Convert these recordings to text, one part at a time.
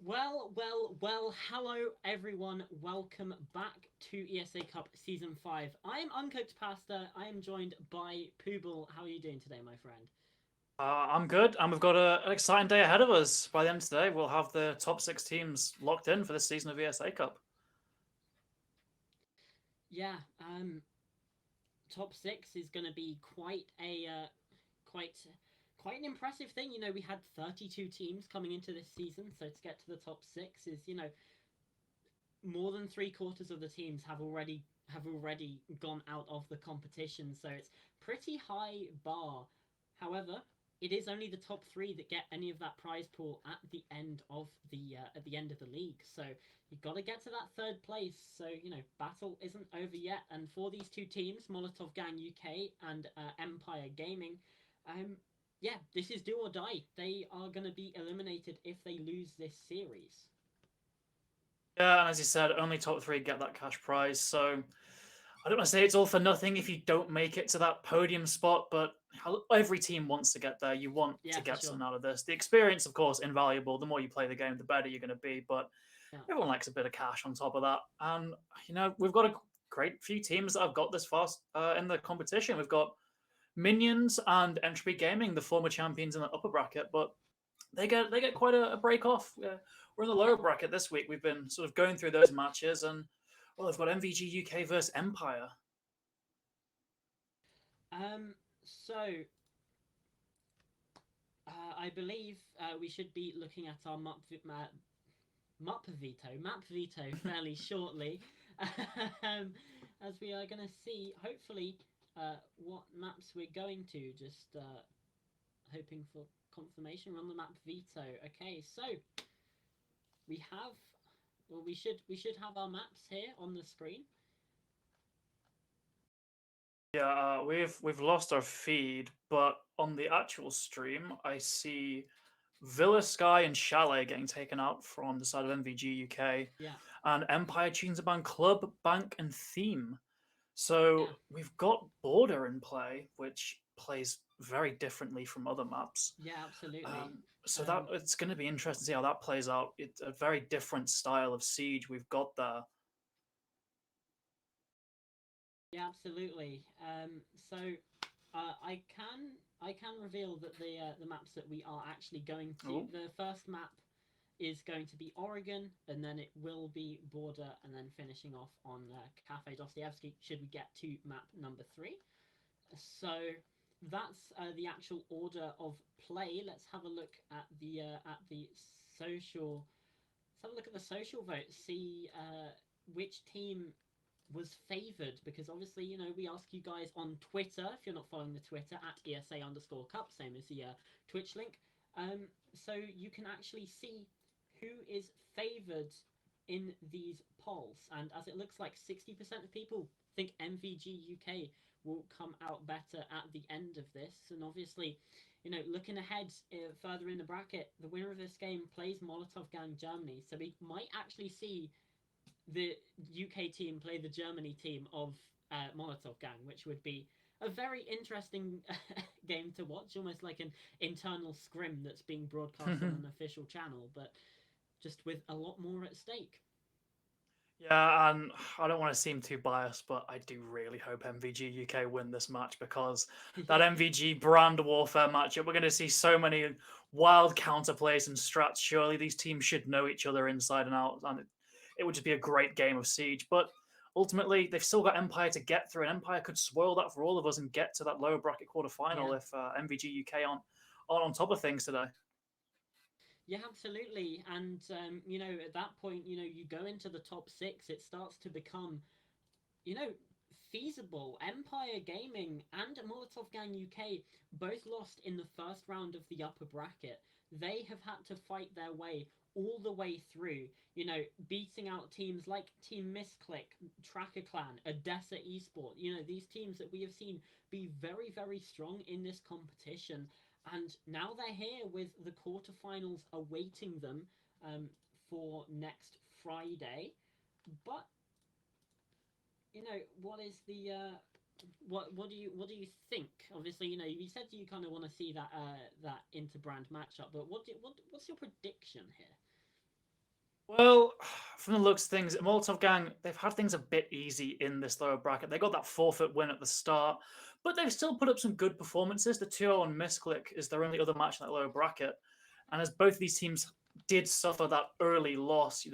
Hello everyone. Welcome back to ESA Cup Season 5. I am Uncooked Pasta. I am joined by Pooble. How are you doing today, my friend? I'm good, and we've got an exciting day ahead of us. By the end of today, we'll have the top six teams locked in for this season of ESA Cup. Yeah, top six is going to be quite quite an impressive thing. We had 32 teams coming into this season, so to get to the top six is more than three quarters of the teams have already gone out of the competition, so it's pretty high bar. However, it is only the top three that get any of that prize pool at the end of the league. So you've got to get to that third place. So battle isn't over yet. And for these two teams, Molotov Gang UK and Empire Gaming, yeah, this is do or die. They are going to be eliminated if they lose this series. Yeah, and as you said, only top three get that cash prize. So I don't want to say it's all for nothing if you don't make it to that podium spot, but every team wants to get there. You want Yeah, to for get sure. something out of this. The experience, of course, invaluable. The more you play the game, the better you're going to be. But Yeah. everyone likes a bit of cash on top of that. And we've got a great few teams that have got this fast in the competition. We've got Minions and Entropy Gaming, the former champions in the upper bracket, but they get quite a break off. We're in the Yeah. lower bracket this week. We've been sort of going through those matches, and well, they've got MVG UK versus Empire. So I believe we should be looking at our map veto fairly shortly, um, as we are going to see hopefully what maps we're going to. Just hoping for confirmation. We're on the map veto. Okay, so we have, well, we should have our maps here on the screen. Yeah, we've lost our feed, but on the actual stream, I see Villa Sky and Chalet getting taken out from the side of MVG UK, Yeah, and Empire tunes about Club, Bank, and Theme. yeah, So we've got Border in play, which plays very differently from other maps. yeah, absolutely. So that Um, it's going to be interesting to see how that plays out. It's a very different style of siege we've got there. yeah, absolutely. So I can reveal that the maps that we are actually going to, Oh, the first map is going to be Oregon, and then it will be Border, and then finishing off on Cafe Dostoevsky. Should we get to map number three? So that's the actual order of play. Let's have a look at the social. Let's have a look at the social vote. See which team was favoured, because obviously we ask you guys on Twitter, if you're not following the Twitter at ESA_Cup, same as the Twitch link, so you can actually see who is favoured in these polls. And as it looks like 60% of people think MVG UK will come out better at the end of this. And obviously, looking ahead further in the bracket, the winner of this game plays Molotov Gang Germany. So we might actually see the UK team play the Germany team of Molotov Gang, which would be a very interesting game to watch, almost like an internal scrim that's being broadcast on an official channel, but just with a lot more at stake. yeah, and I don't want to seem too biased, but I do really hope MVG UK win this match because that Yeah, MVG brand warfare matchup, we're going to see so many wild counterplays and strats. Surely these teams should know each other inside and out, and it would just be a great game of siege. But ultimately, they've still got Empire to get through, and Empire could spoil that for all of us and get to that lower bracket yeah, quarterfinal if MVG UK aren't on top of things today. yeah, absolutely. And at that point, you go into the top six. It starts to become you know, feasible. Empire Gaming and Molotov Gang UK both lost in the first round of the upper bracket. They have had to fight their way all the way through, beating out teams like Team Misclick, Tracker Clan, Odessa Esport, these teams that we have seen be very, very strong in this competition. And now they're here with the quarterfinals awaiting them um, for next Friday. But what is the what do you think? Obviously, you said you kind of want to see that interbrand matchup, but what's your prediction here? Well, from the looks of things, Molotov Gang, they've had things a bit easy in this lower bracket. They got that forfeit win at the start, but they've still put up some good performances. The 2-0 on Misclick is their only other match in that lower bracket. And as both of these teams did suffer that early loss,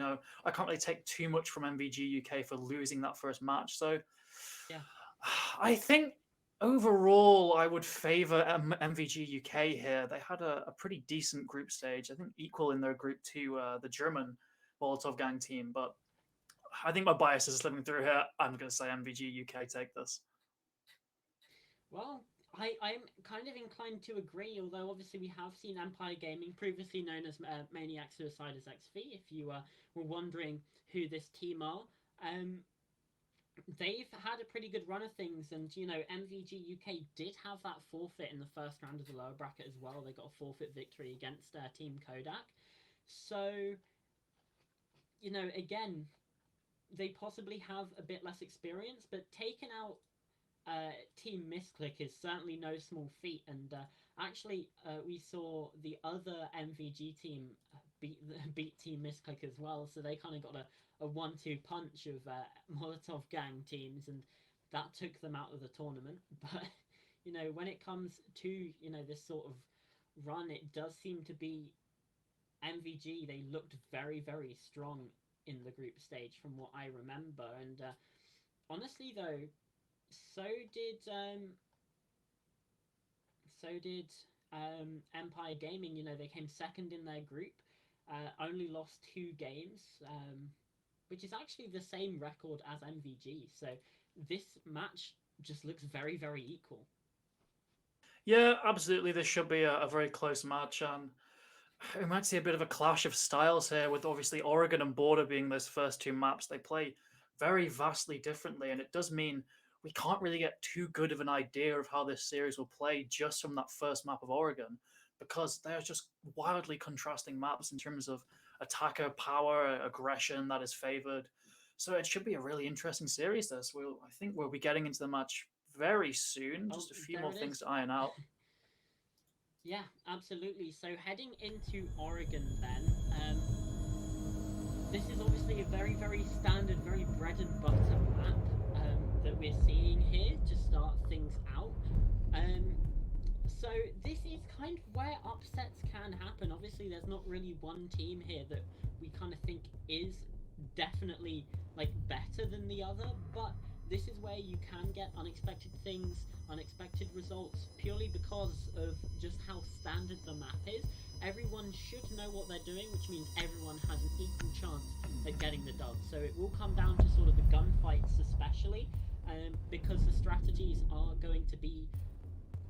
I can't really take too much from MVG UK for losing that first match. So Yeah. I think overall I would favour MVG UK here. They had a pretty decent group stage. I think equal in their group to the German Molotov Gang team, but I think my bias is slipping through here. I'm going to say MVG UK take this. Well, I'm kind of inclined to agree, although obviously we have seen Empire Gaming, previously known as Maniac Suiciders XV, if you were wondering who this team are. Um, they've had a pretty good run of things, and MVG UK did have that forfeit in the first round of the lower bracket as well. They got a forfeit victory against Team Kodak. So, again, they possibly have a bit less experience, but taking out Team Misclick is certainly no small feat. And actually, we saw the other MVG team beat Team Misclick as well, so they kind of got a 1-2 punch of Molotov Gang teams, and that took them out of the tournament. But when it comes to this sort of run, it does seem to be MVG. They looked very, very strong in the group stage from what I remember, and honestly though, so did so did Empire Gaming. They came second in their group, only lost 2 games, which is actually the same record as MVG. So this match just looks very, very equal. Yeah, absolutely. This should be a very close match, and we might see a bit of a clash of styles here, with obviously Oregon and Border being those first 2 maps. They play very vastly differently, and it does mean we can't really get too good of an idea of how this series will play just from that first map of Oregon, because they're just wildly contrasting maps in terms of attacker power, aggression that is favored. So it should be a really interesting series. I think we'll be getting into the match very soon. Oh, Just a few there more it things is. to iron out. Yeah, absolutely. So heading into Oregon then, this is obviously a very, very standard, very bread and butter map that we're seeing here to start things out. Um, so this is kind of where upsets can happen. Obviously, there's not really one team here that we kind of think is definitely like better than the other, but this is where you can get unexpected things, unexpected results, purely because of just how standard the map is. Everyone should know what they're doing, which means everyone has an equal chance at getting the dub. So it will come down to sort of the gunfights, especially, because the strategies are going to be,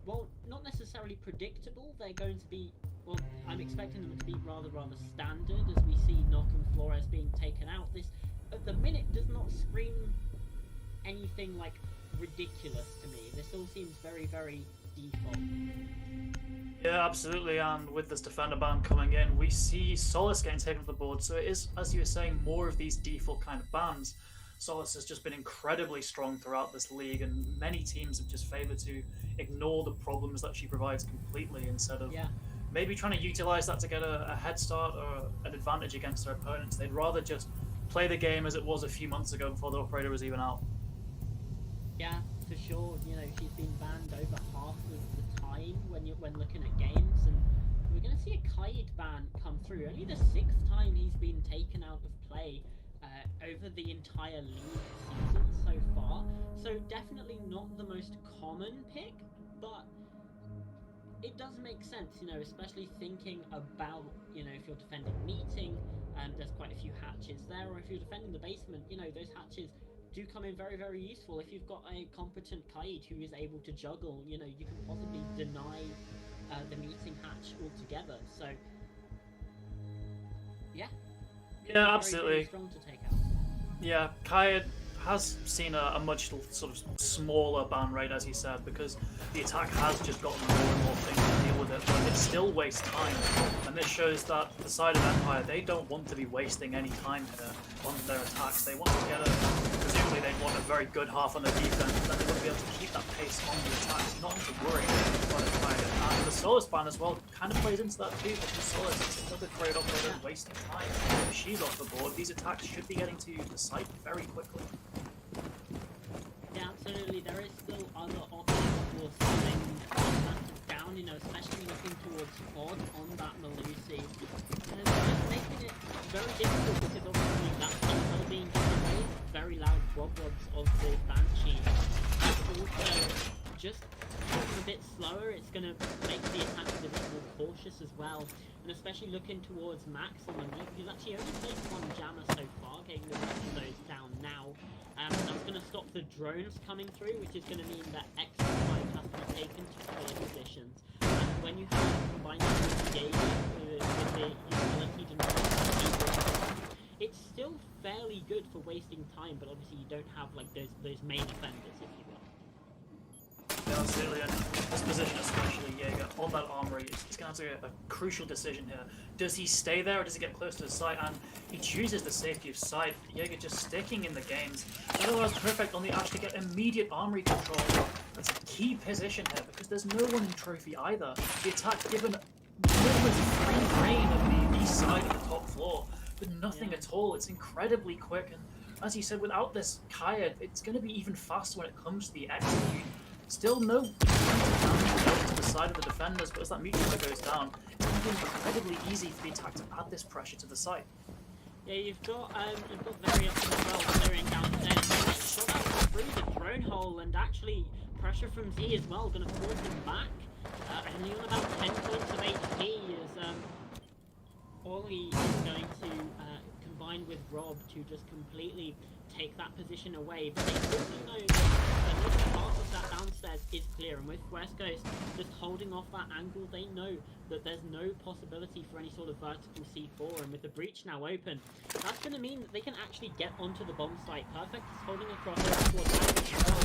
well, not necessarily predictable. They're going to be, well, I'm expecting them to be rather standard, as we see Knock and Flores being taken out. This, at the minute, does not scream anything like ridiculous to me. This all seems very, very default. Yeah, absolutely. And with this defender ban coming in, we see Solace getting taken off the board. So it is, as you were saying, more of these default kind of bans. Solace has just been incredibly strong throughout this league, and many teams have just favoured to ignore the problems that she provides completely, instead of maybe trying to utilise that to get a head start or an advantage against their opponents. They'd rather just play the game as it was a few months ago before the operator was even out. Yeah, for sure. She's been banned over half of the time when looking at games, and we're going to see a Kaid ban come through. Only the 6th time he's been taken out of play over the entire league season so far. So definitely not the most common pick, but it does make sense, especially thinking about, if you're defending meeting, there's quite a few hatches there, or if you're defending the basement, those hatches do come in very, very useful. If you've got a competent Kaid who is able to juggle, you can possibly deny the meeting hatch altogether. So, yeah. Yeah, absolutely. Very strong to take out. Yeah, Kaya has seen a much sort of smaller ban rate, as he said, because the attack has just gotten more and more things to deal with it, but it still wastes time. And this shows that the side of Empire, they don't want to be wasting any time here on their attacks. They want to get presumably they want a very good half on the defense, then they want to be able to keep that pace on the attacks, not to worry about trying to get And the Solar Span as well kind of plays into that too, because Solar is another great operator wasting time. If she's off the board, these attacks should be getting to the site very quickly. Yeah, absolutely. There is still other options for slowing advantage down, you know, especially looking towards Pod on that Melusi. And it's making it very difficult because obviously that control being displayed, very loud vods of the Banshee. And also, just a bit slower, it's going to make the attackers a bit more cautious as well. And especially looking towards Max on the meat, who's actually only played one jammer so far, getting the rest of those down now. That's going to stop the drones coming through, which is going to mean that extra time has to be taken to clear positions. And when you have combined with the utility generation, it's still fairly good for wasting time, but obviously you don't have like those main offenders, if you will. Yeah, absolutely, and this position especially, Jaeger, on that armory, he's going to have to get a crucial decision here. Does he stay there or does he get close to the site? And he chooses the safety of site. Jaeger just sticking in the games. That allows Perfect on the Ash to get immediate armory control. That's a key position here because there's no one in Trophy either. The attack given almost free reign of the east side of the top floor, but nothing at all. It's incredibly quick, and as you said, without this Kaya, it's going to be even faster when it comes to the execute. Still no damage to the side of the defenders, but as that mutual goes down, it's going to be incredibly easy for the attack to add this pressure to the site. Yeah, you've got very up as well clearing downstairs. Shot out through the drone hole, and actually pressure from Z as well, going to force him back. Only on about 10 points of HP as Ollie is going to combine with Rob to just completely take that position away, but they quickly know that a little part of that downstairs is clear, and with West Coast just holding off that angle, they know that there's no possibility for any sort of vertical C4, and with the breach now open, that's going to mean that they can actually get onto the bomb site. Perfect is holding across towards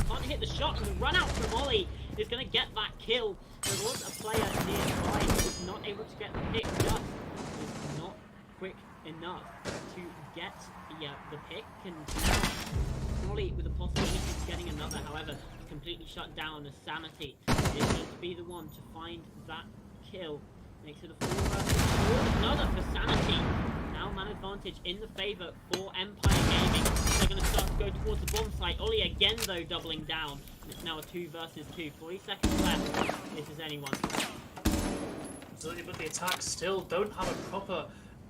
can't hit the shot, and the run out from Ollie is going to get that kill. There was a player nearby who was not able to get the pick, just was not quick enough to get the pick, and now Ollie with a possibility of getting another. However, it's completely shut down as Sanity is going to be the one to find that kill. Makes it a 4 versus 4. Another for Sanity. Now man advantage in the favour for Empire Gaming. They're going to start to go towards the bomb site. Ollie again though doubling down. And it's now a 2 versus 2. 40 seconds left. This is anyone. Absolutely, but the attacks still don't have a proper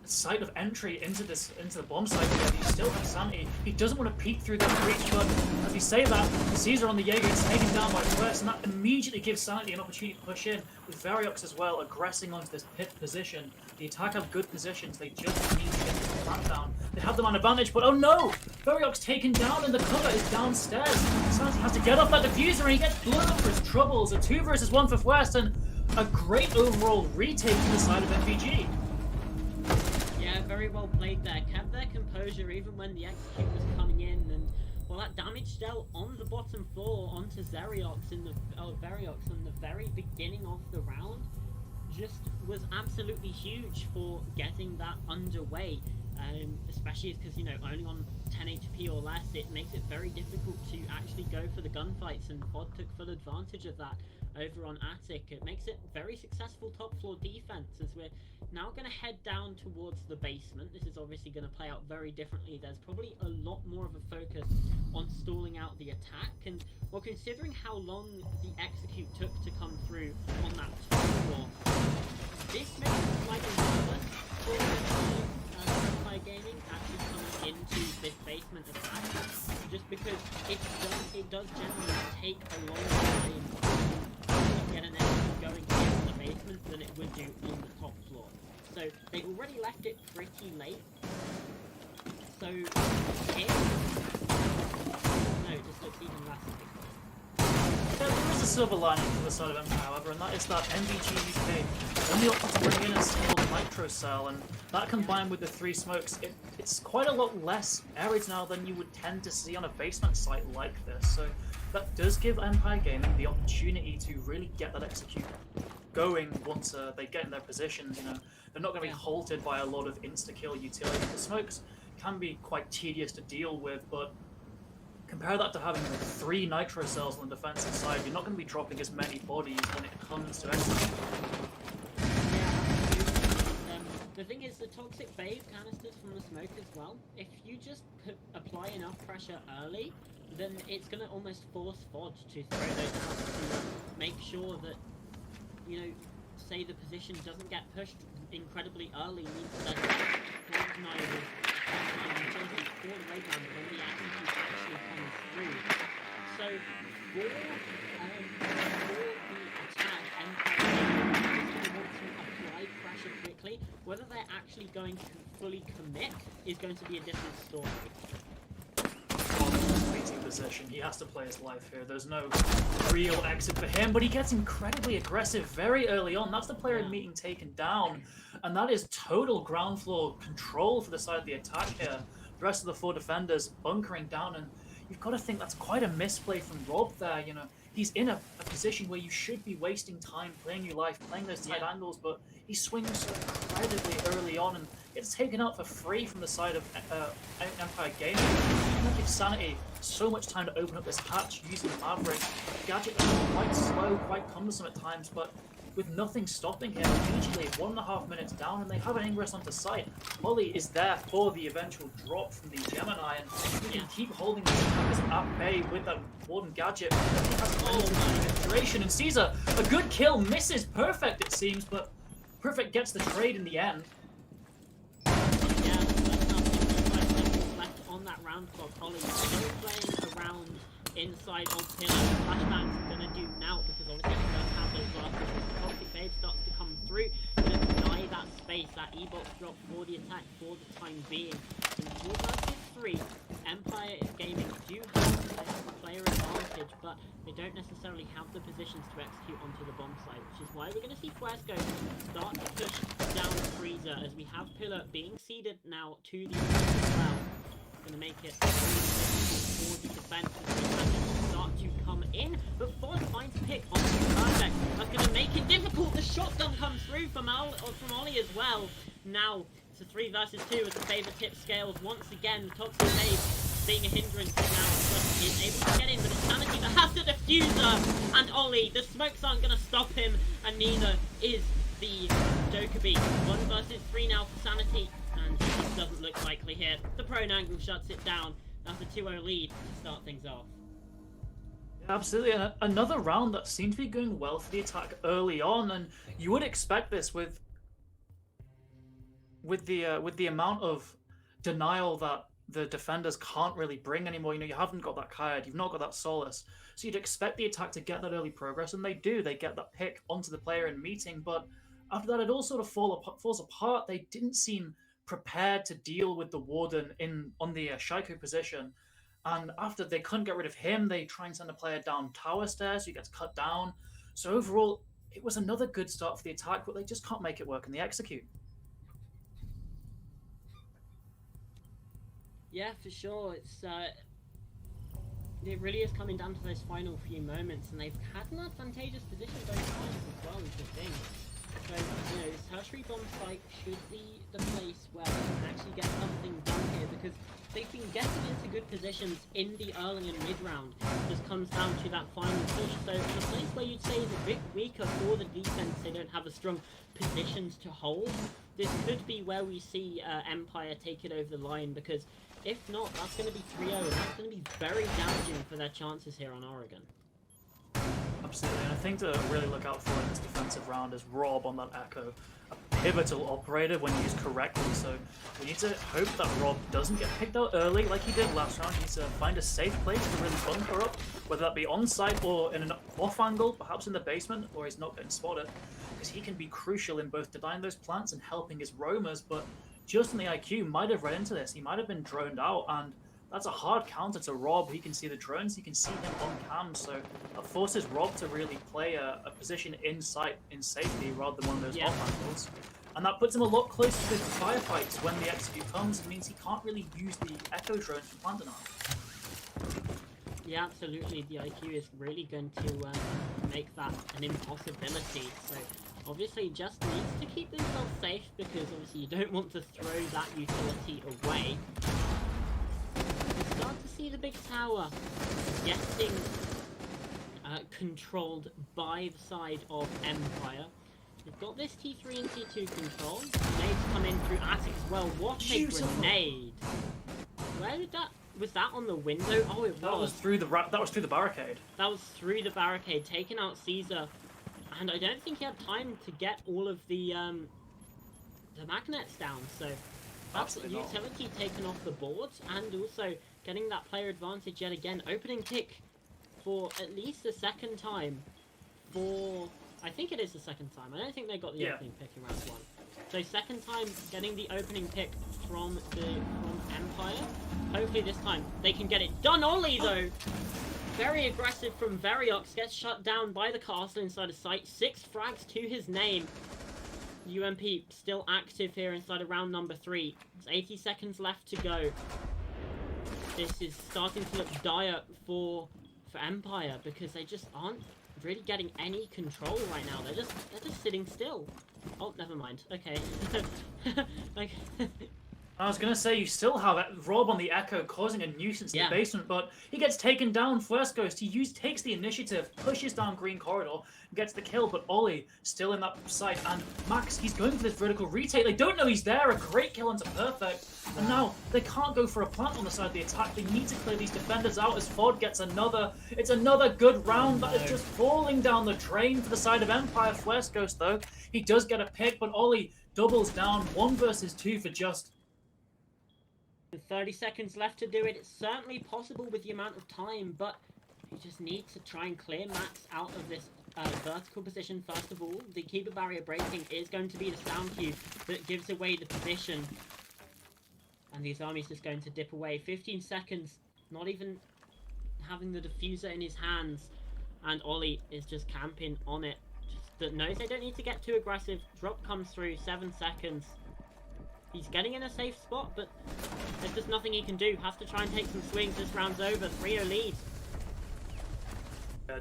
site of entry into the bomb site yet. You still have Sanity. He doesn't want to peek through that breach, but as we say that, Caesar on the Jaeger is taken down by Quest, and that immediately gives Sanity an opportunity to push in, with Variox as well aggressing onto this pit position. The attack have good positions, they just need to get the plant down. They have them on advantage, but oh no! Variox taken down and the cover is downstairs. Sanity has to get off that diffuser and he gets blown up for his troubles. A 2 versus 1 for Quest, and a great overall retake from the side of MVG. Yeah, very well played there. Kept their composure even when the execute was coming in, and well, that damage dealt on the bottom floor onto Variox in the very beginning of the round just was absolutely huge for getting that underway. Especially because, you know, only on 10 HP or less, it makes it very difficult to actually go for the gunfights, and Pod took full advantage of that over on Attic. It makes it very successful top floor defense, as we're now going to head down towards the basement. This is obviously going to play out very differently. There's probably a lot more of a focus on stalling out the attack, and well, considering how long the execute took to come through on that top floor, this makes it slightly nervous for Empire Gaming actually coming into this basement attack, just because it does generally take a long time to get an execute going in the basement than it would do on the top floor. So they already left it pretty late. So here, no, it just looks even less. There is a silver lining to the side of Empire, however, and that is that MVG UK only opted to bring in a single nitro cell, and that combined with the 3 smokes, it's quite a lot less areas now than you would tend to see on a basement site like this. So that does give Empire Gaming the opportunity to really get that execute going once they get in their positions. You know, they're not going to be halted by a lot of insta-kill utility. The smokes can be quite tedious to deal with, but Compare that to having like 3 nitro cells on the defensive side. You're not going to be dropping as many bodies when it comes to execution. The thing is, the toxic bait canisters from the smoke as well, if you just apply enough pressure early, then it's going to almost force vods to throw those out to make sure that, you know, say the position doesn't get pushed incredibly early, means that vods denial is agility for the raid round when the execute actually comes through. So, for the attack, Empire is going to want to apply pressure quickly. Whether they're actually going to fully commit is going to be a different story. Waiting position. He has to play his life here. There's no real exit for him, but he gets incredibly aggressive very early on. That's the player in meeting taken down, and that is total ground floor control for the side of the attack here. The rest of the 4 defenders bunkering down, and you've got to think that's quite a misplay from Rob there. You know, he's in a position where you should be wasting time playing your life, playing those tight angles, but he swings so incredibly early on and gets taken out for free from the side of Empire Gaming. That gives Sanity so much time to open up this hatch using Maverick. Gadget is quite slow, quite cumbersome at times, but with nothing stopping him, immediately 1.5 minutes down, and they have an ingress onto site. Molly is there for the eventual drop from the Gemini, and he can keep holding the attackers at bay with that Warden Gadget. He has duration, and sees a good kill, misses Perfect it seems, but Perfect gets the trade in the end. Yeah, that's now 5 seconds left on that round clock. Ollie still playing around inside of Pillar. Flashbang's gonna do now because obviously he does have those blasters. The toxic babe starts to come through, gonna deny that space, that E-box drop for the attack for the time being. In 4 versus 3, Empire Gaming do have a player advantage, but they don't necessarily have the positions to execute onto the bomb side, which is why we're gonna see Fresco start to push down Freezer as we have Pillar being seeded now to the attack as well. Gonna make it for the defense as start to come in, but Ford finds a pick on Perfect. That's gonna make it difficult. The shotgun comes through from Ollie as well. Now it's a 3 versus 2 as the favor tip scales once again. Toxic Babe being a hindrance now, but is able to get in, but it's Sanity that has the diffuser, and Ollie, the smokes aren't gonna stop him, and neither is the Dokkaebi. 1 versus 3 now for Sanity, and it just doesn't look likely here. The prone angle shuts it down. That's a 2-0 lead to start things off. Yeah, absolutely, and another round that seemed to be going well for the attack early on, and you would expect this with the amount of denial that the defenders can't really bring anymore. You know, you haven't got that Kaid, you've not got that Solace, so you'd expect the attack to get that early progress, and they do. They get that pick onto the player in meeting, but after that, it all sort of falls apart. They didn't seem prepared to deal with the Warden on the Shaiko position, and after they couldn't get rid of him, they try and send a player down tower stairs, so he gets cut down. So overall, it was another good start for the attack, but they just can't make it work in the execute. Yeah, for sure. It really is coming down to those final few moments, and they've had an advantageous position both times as well, is the thing. So, you know, this tertiary bomb site should be the place where they can actually get something done here, because they've been getting into good positions in the early and mid round. It just comes down to that final push. So in a place where you'd say is a bit weaker for the defense, they don't have as strong positions to hold, this could be where we see Empire take it over the line, because if not, that's going to be 3-0, and that's going to be very damaging for their chances here on Oregon. Absolutely, and I think to really look out for in this defensive round is Rob on that Echo, a pivotal operator when used correctly. So we need to hope that Rob doesn't get picked out early like he did last round. He needs to find a safe place to really bunker up, whether that be on site or in an off angle, perhaps in the basement, or he's not getting spotted, because he can be crucial in both denying those plants and helping his roamers. But just in the IQ might have read into this. He might have been droned out, and that's a hard counter to Rob. He can see the drones, he can see him on cam, so that forces Rob to really play a position in sight, in safety, rather than one of those off angles. And that puts him a lot closer to the firefights when the execute comes. It means he can't really use the Echo drones for plant denial. Yeah, absolutely. The IQ is really going to make that an impossibility. So obviously just needs to keep themselves safe, because obviously you don't want to throw that utility away. We start to see the big tower getting controlled by the side of Empire. They've got this T3 and T2 control. Grenades come in through Attic as well. What a grenade! Where did that... Was that on the window? Oh, it was. That was through the barricade. That was through the barricade, taking out Caesar. And I don't think he had time to get all of the magnets down. So that's utility taken off the board, and also getting that player advantage yet again. Opening pick for at least the second time for... I think it is the second time. I don't think they got the opening pick in round 1. So second time getting the opening pick from Empire. Hopefully this time they can get it done. Ollie though, very aggressive from Variox, gets shut down by the castle inside of sight. 6 frags to his name. UMP still active here inside of round number 3. There's 80 seconds left to go. This is starting to look dire for Empire because they just aren't really getting any control right now. They're just sitting still. Oh, never mind. Okay. Like, I was gonna say you still have Rob on the Echo causing a nuisance in the basement, but he gets taken down first. Ghost. He takes the initiative, pushes down Green Corridor, gets the kill, but Ollie still in that site, and Max, he's going for this vertical retake. They don't know he's there. A great kill onto Perfect, and now they can't go for a plant on the side of the attack. They need to clear these defenders out as Ford gets another. It's another good round that is just falling down the drain for the side of Empire. First Ghost though, he does get a pick, but Ollie doubles down. 1 versus 2 for just 30 seconds left to do it. It's certainly possible with the amount of time, but you just need to try and clear Max out of this vertical position first of all. The keeper barrier breaking is going to be the sound cue that gives away the position. And these armies just going to dip away. 15 seconds, not even having the diffuser in his hands. And Ollie is just camping on it. Just knows they don't need to get too aggressive. Drop comes through, 7 seconds. He's getting in a safe spot, but there's just nothing he can do. Has to try and take some swings. This round's over. 3-0 lead.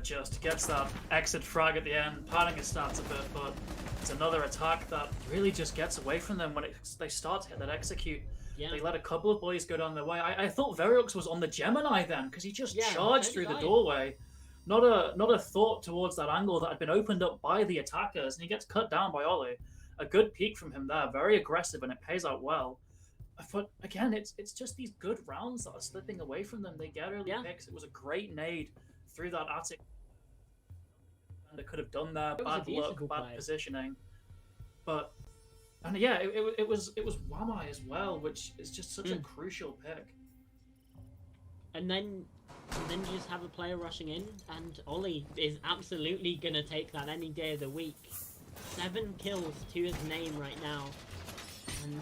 Just gets that exit frag at the end, padding his stats a bit, but it's another attack that really just gets away from them when they start to hit that execute. Yeah. They let a couple of boys go down their way. I thought Variox was on the Gemini then, because he just charged through the doorway. Not a thought towards that angle that had been opened up by the attackers, and he gets cut down by Ollie. A good peek from him there, very aggressive, and it pays out well. But again, it's just these good rounds that are slipping away from them. They get early picks. It was a great nade through that attic. And they could have done there. Bad luck, bad positioning. But yeah, it was Wamai as well, which is just such a crucial pick. And then you just have a player rushing in, and Ollie is absolutely gonna take that any day of the week. 7 kills to his name right now, and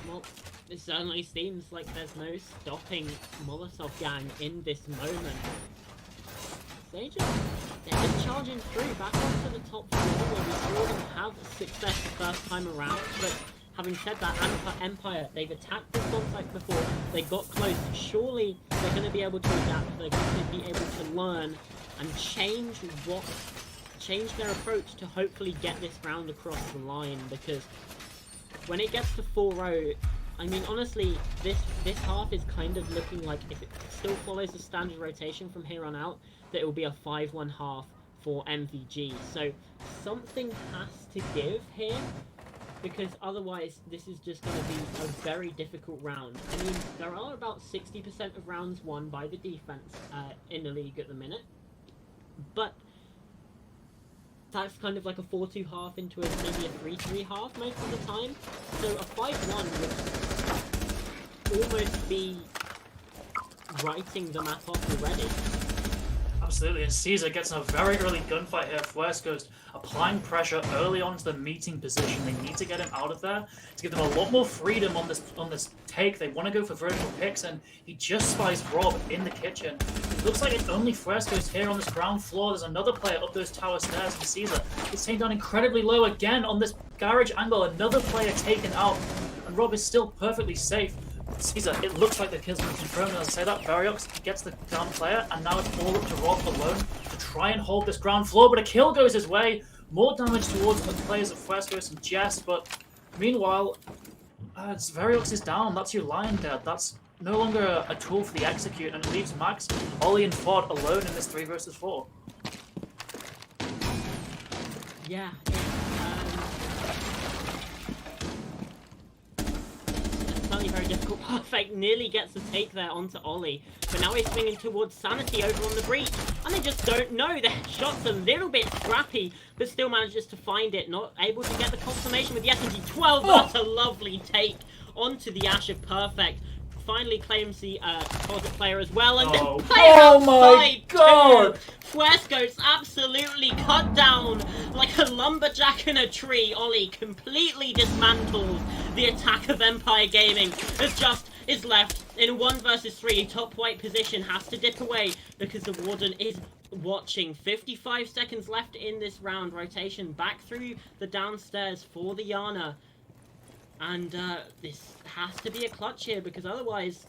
well, it certainly seems like there's no stopping Molotov gang in this moment. They're just charging through back onto the top floor where we saw them have success the first time around, but having said that, Empire, they've attacked this bomb site before, they got close. Surely they're going to be able to adapt, they're going to be able to learn and change their approach to hopefully get this round across the line, because when it gets to 4-0, I mean, honestly, this half is kind of looking like, if it still follows the standard rotation from here on out, that it will be a 5-1 half for MVG. So something has to give here, because otherwise this is just going to be a very difficult round. I mean, there are about 60% of rounds won by the defense in the league at the minute, but that's kind of like a 4-2 half into maybe a 3-3 half most of the time. So a 5-1 would almost be writing the map off already. Absolutely, and Caesar gets in a very early gunfight here. West Coast applying pressure early on to the meeting position. They need to get him out of there to give them a lot more freedom on this take. They want to go for vertical picks, and he just spies Rob in the kitchen. It looks like it's only Fresco's here on this ground floor. There's another player up those tower stairs, and Caesar is taken down incredibly low again on this garage angle. Another player taken out, and Rob is still perfectly safe. Caesar, it looks like the kill's been confirmed, and I'll say that. Variox gets the down player, and now it's all up to Rob alone to try and hold this ground floor, but a kill goes his way. More damage towards the players of Frescos and Jess, but meanwhile, Variox is down. That's your lion dead. That's no longer a tool for the execute, and it leaves Max, Ollie, and Fod alone in this 3 versus 4. Yeah, it's certainly very difficult. Perfect nearly gets a take there onto Ollie, but now he's swinging towards Sanity over on the breach, and they just don't know. Their shot's a little bit scrappy, but still manages to find it. Not able to get the confirmation with the SMG-12. That's a lovely take onto the Ash of Perfect. Finally claims the target player as well, and then player outside God! Fresco's absolutely cut down like a lumberjack in a tree. Ollie completely dismantles the attack of Empire Gaming as just is left in 1 versus 3. Top white position has to dip away because the Warden is watching. 55 seconds left in this round. Rotation back through the downstairs for the Yana. And this has to be a clutch here, because otherwise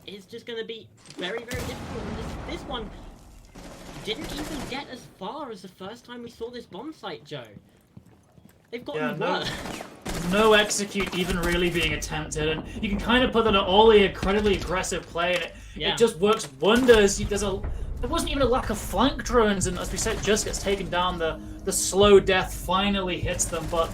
it's just going to be very, very difficult. And this one didn't even get as far as the first time we saw this bomb site, Joe. They've gotten worse. No execute even really being attempted, and you can kind of put that on Ollie, incredibly aggressive play, and it just works wonders. There wasn't even a lack of flank drones, and as we said, just gets taken down. The slow death finally hits them, but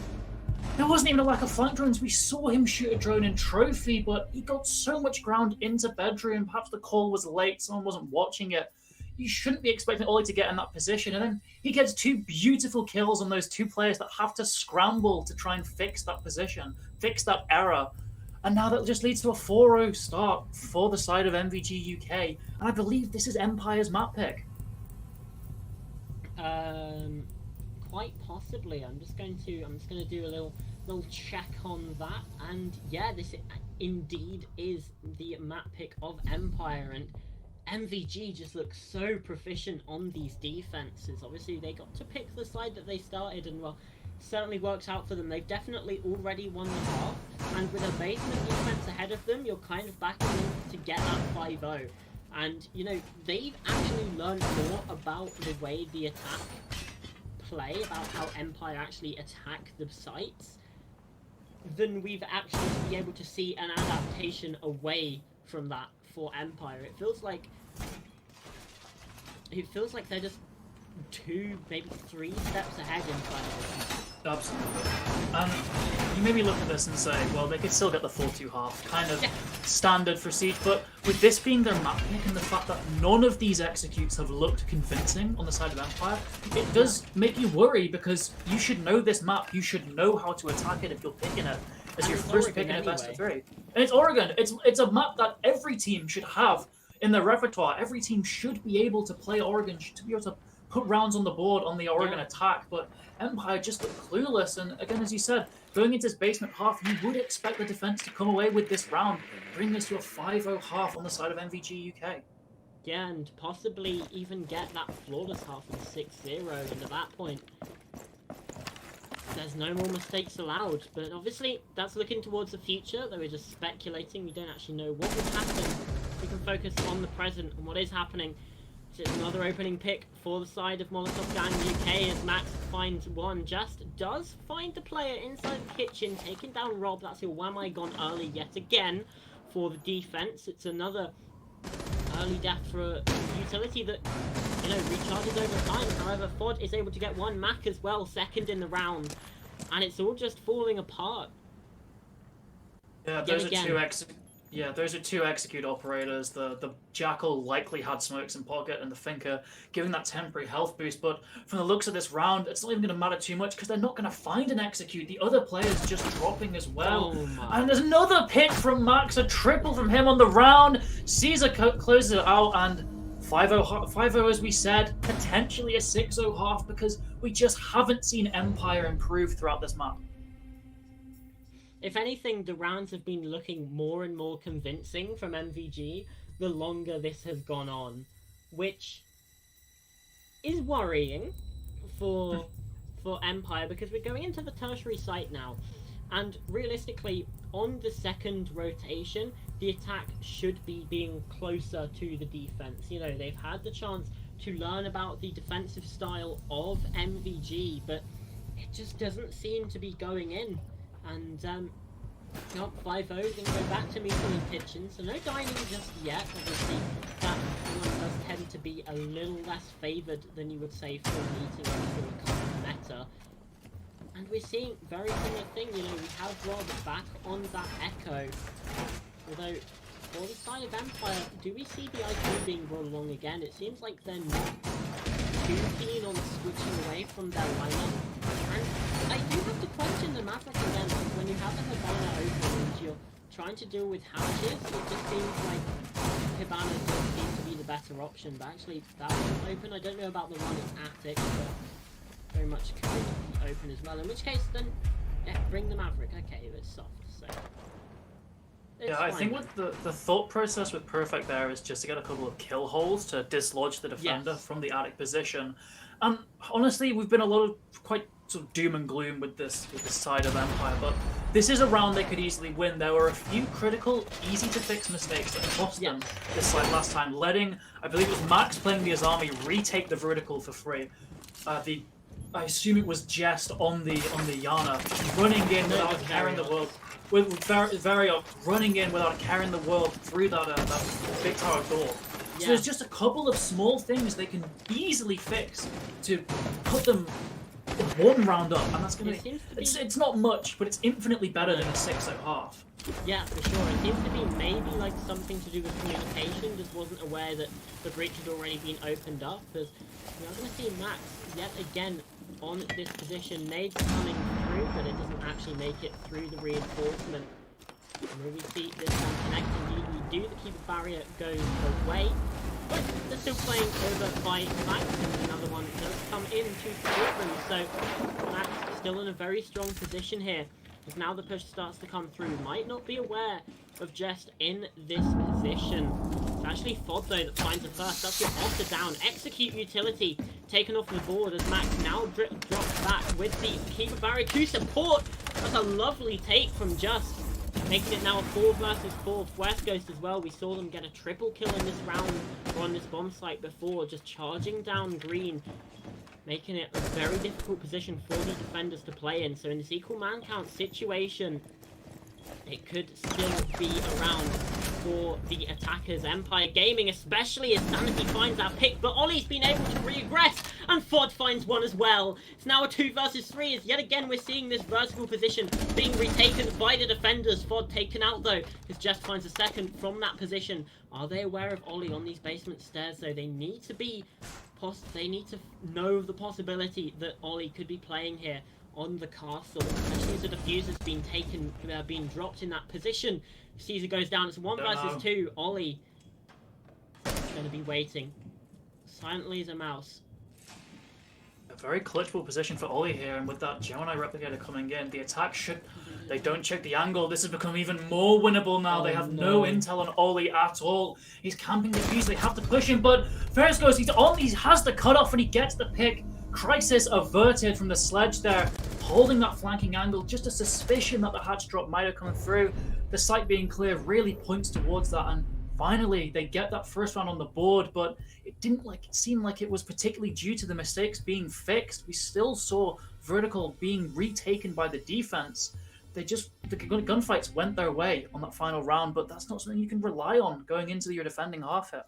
there wasn't even a lack of flank drones. We saw him shoot a drone in Trophy, but he got so much ground into Bedroom. Perhaps the call was late, someone wasn't watching it. You shouldn't be expecting Ollie to get in that position. And then he gets 2 beautiful kills on those 2 players that have to scramble to try and fix that position, fix that error. And now that just leads to a 4-0 start for the side of MVG UK. And I believe this is Empire's map pick. Quite possibly. I'm just going to do a little check on that, and yeah, this indeed is the map pick of Empire, and MVG just looks so proficient on these defenses. Obviously they got to pick the side that they started, and well, certainly worked out for them. They've definitely already won the half, and with a basement defense ahead of them, you're kind of backing them to get that 5-0. And you know, they've actually learned more about the way the attack play, about how Empire actually attack the sites, than we've actually been able to see an adaptation away from that for Empire. It feels like they're just 2, maybe 3 steps ahead in front of us. Absolutely. And you maybe look at this and say, well, they could still get the 4-2 half, kind of standard for Siege, but with this being their map pick and the fact that none of these executes have looked convincing on the side of Empire, it does make you worry, because you should know this map, you should know how to attack it if you're picking it as your first pick in a best of 3. And it's Oregon. It's a map that every team should have in their repertoire. Every team should be able to play Oregon, should be able to put rounds on the board on the Oregon attack, but Empire just looked clueless. And again, as you said, going into this basement half, you would expect the defense to come away with this round, bring this to a 5-0 half on the side of MVG UK. Yeah, and possibly even get that flawless half of 6-0, and at that point, there's no more mistakes allowed. But obviously, that's looking towards the future, though we're just speculating. We don't actually know what will happen. We can focus on the present and what is happening. It's another opening pick for the side of Molotov Gang UK as Max finds one. Just does find the player inside the kitchen, taking down Rob. That's your Wamai gone early yet again for the defense. It's another early death for a utility that, you know, recharges over time. However, Fod is able to get 1 Mac as well, second in the round. And it's all just falling apart. Yeah, those are 2 execute operators. The Jackal likely had smokes in pocket, and the Finker giving that temporary health boost. But from the looks of this round, it's not even going to matter too much, because they're not going to find an execute. The other player's just dropping as well. And there's another pick from Max, a triple from him on the round. Caesar closes it out, and 5-0 as we said, potentially a 6-0 half, because we just haven't seen Empire improve throughout this map. If anything, the rounds have been looking more and more convincing from MVG the longer this has gone on, which is worrying for Empire, because we're going into the tertiary site now, and realistically, on the second rotation, the attack should be being closer to the defense. You know, they've had the chance to learn about the defensive style of MVG, but it just doesn't seem to be going in. And Not 5-0, going to go back to meeting in kitchen, so no dining just yet. Obviously, that one does tend to be a little less favoured than you would say for meeting for the kind of meta. And we're seeing very similar thing, you know, we have Rod back on that Echo. Although, for the side of Empire, do we see the IQ being brought along again? It seems like they're not too keen on switching away from their lineup. And I do have to question the Maverick again, when you have the Hibana open and you're trying to deal with hatches, it just seems like Hibana does seem to be the better option. But actually, that one's open. I don't know about the one in Attic, but very much could be open as well. In which case, then, yeah, bring the Maverick. Okay, it's soft, so... Yeah, I think what the thought process with Perfect there is just to get a couple of kill holes to dislodge the defender from the attic position. And honestly, we've been a lot of quite sort of doom and gloom with this side of Empire, but this is a round they could easily win. There were a few critical, easy to fix mistakes that cost them this side last time, letting, I believe it was Max playing the Azami, retake the vertical for free. I assume it was Jest on the Yana, running in without caring the world. With very running in without carrying the world through that big tower door. So there's just a couple of small things they can easily fix to put them one round up, and that's gonna. It's not much, but it's infinitely better than a 6-0 half. Yeah, for sure. It seems to be maybe like something to do with communication. Just wasn't aware that the breach had already been opened up. Because we're going to see Max yet again on this position. Nade's coming through, but it doesn't actually make it through the reinforcement. And when we see this one connecting, we do the keeper barrier goes away. But they're still playing over by Max, and another one does come in to support them. So Max still in a very strong position here. As now the push starts to come through, might not be aware of Jest in this position. It's actually Fod though that finds the first. That's your Otter down. Execute utility taken off the board as Max now drops back with the keeper barrier to support. That's a lovely take from Just. Making it now a 4 versus 4. West Ghost as well. We saw them get a triple kill in this round or on this bomb site before, just charging down green, making it a very difficult position for the defenders to play in. So in this equal man count situation, it could still be around for the attackers. Empire Gaming, especially as Sanity finds that pick, but Ollie's been able to regress, and Fod finds one as well. It's now a 2 versus 3, as yet again we're seeing this vertical position being retaken by the defenders. Fod taken out though, as Just finds a second from that position. Are they aware of Ollie on these basement stairs though? They need to be they need to know of the possibility that Ollie could be playing here on the castle, especially as the diffuser's been taken, being dropped in that position. Caesar goes down. It's 1 versus 2. Ollie is going to be waiting silently as a mouse. A very clutchable position for Ollie here, and with that Gemini replicator coming in, the attack should... They don't check the angle. This has become even more winnable now. They have no intel on Ollie at all. He's camping the fuse. They have to push him, but first goes, he's on, he has the cutoff, and he gets the pick. Crisis averted from the sledge there, holding that flanking angle. Just a suspicion that the hatch drop might have come through. The site being clear really points towards that, and finally they get that first round on the board, but it didn't seem like it was particularly due to the mistakes being fixed. We still saw vertical being retaken by the defense. The gunfights went their way on that final round, but that's not something you can rely on going into your defending half hit.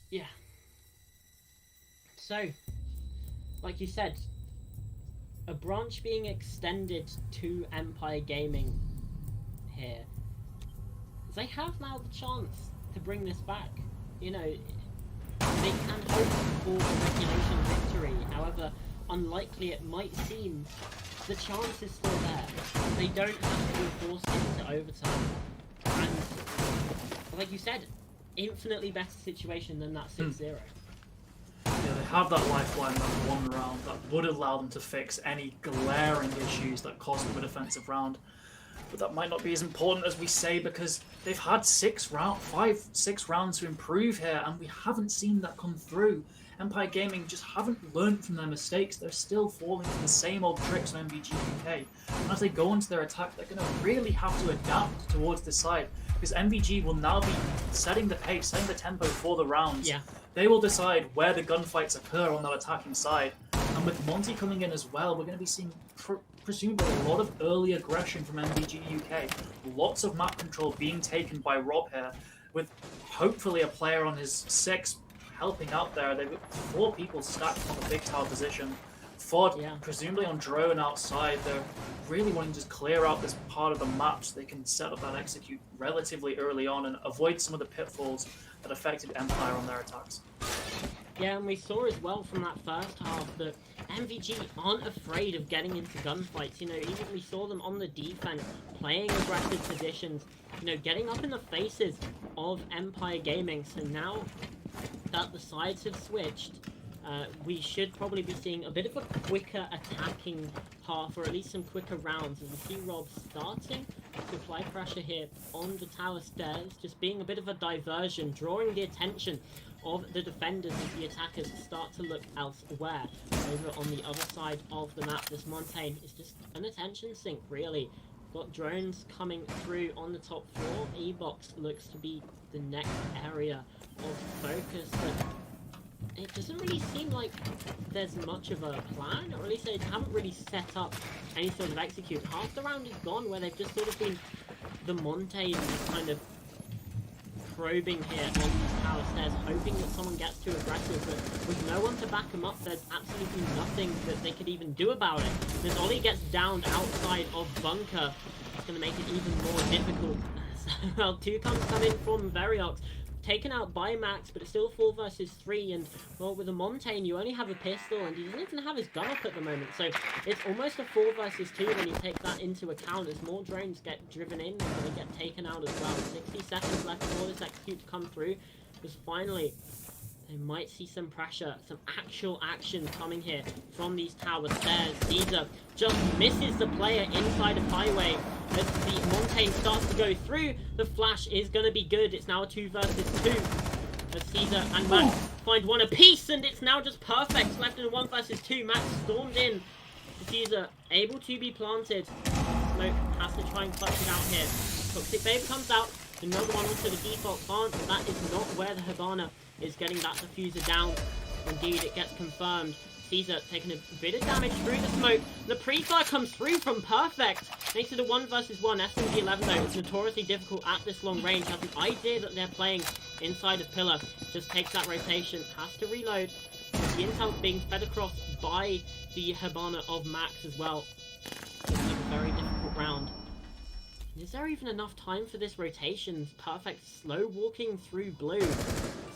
Yeah. So, like you said, a branch being extended to Empire Gaming here. They have now the chance to bring this back. You know, they can hope for a regulation victory. However, unlikely it might seem, the chance is still there. They don't have to be forced into overtime. And, like you said, infinitely better situation than that 6-0. Yeah, they have that lifeline, that one round that would allow them to fix any glaring issues that cost them a defensive round. But that might not be as important as we say, because they've had 6 rounds to improve here, and we haven't seen that come through. Empire Gaming just haven't learned from their mistakes. They're still falling for the same old tricks on MVG UK. And as they go into their attack, they're going to really have to adapt towards this side, because MVG will now be setting the pace, setting the tempo for the rounds. Yeah. They will decide where the gunfights occur on that attacking side. And with Monty coming in as well, we're going to be seeing presumably a lot of early aggression from MVG UK. Lots of map control being taken by Rob here, with hopefully a player on his 6 helping out there. They've got 4 people stacked on the big tower position. Ford, presumably on drone outside, they're really wanting to just clear out this part of the map so they can set up that execute relatively early on and avoid some of the pitfalls that affected Empire on their attacks. Yeah, and we saw as well from that first half that MVG aren't afraid of getting into gunfights. You know, even we saw them on the defense, playing aggressive positions, you know, getting up in the faces of Empire Gaming. So now that the sides have switched, we should probably be seeing a bit of a quicker attacking half, or at least some quicker rounds, as we see Rob starting to apply pressure here on the tower stairs, just being a bit of a diversion, drawing the attention of the defenders as the attackers start to look elsewhere. Over on the other side of the map, this Montaigne is just an attention sink, really. Got drones coming through on the top floor. E-Box looks to be the next area of focus, but it doesn't really seem like there's much of a plan, or at least they haven't really set up any sort of execute. Half the round is gone, where they've just sort of been the Montaigne kind of probing here on these tower stairs, hoping that someone gets too aggressive, but with no one to back them up, there's absolutely nothing that they could even do about it. As Ollie gets downed outside of bunker, it's going to make it even more difficult. So, well, 2 comes come in from Variox, taken out by Max, but it's still 4 versus 3, and well, with a Montaigne you only have a pistol, and he doesn't even have his gun up at the moment, so it's almost a 4 versus 2 when you take that into account, as more drones get driven in and they get taken out as well. 60 seconds left for this execute to come through, because finally they might see some pressure, some actual action coming here from these tower stairs. Caesar just misses the player inside of Highway. As the Montaigne starts to go through, the flash is going to be good. It's now a 2 versus 2. As Caesar and Max find one apiece, and it's now just perfect. Left in a 1 versus 2. Max stormed in. Caesar able to be planted. Smoke has to try and clutch it out here. Toxic Babe comes out. Another one onto the default plant, but that is not where the Habana is getting that diffuser down. Indeed, it gets confirmed. Caesar taking a bit of damage through the smoke. The pre-fire comes through from Perfect. Makes it a 1 versus 1. SMG 11 though, it's notoriously difficult at this long range. Has an idea that they're playing inside of Pillar. Just takes that rotation, has to reload. The intel being fed across by the Habana of Max as well. It's a very difficult round. Is there even enough time for this rotation? Perfect slow walking through blue.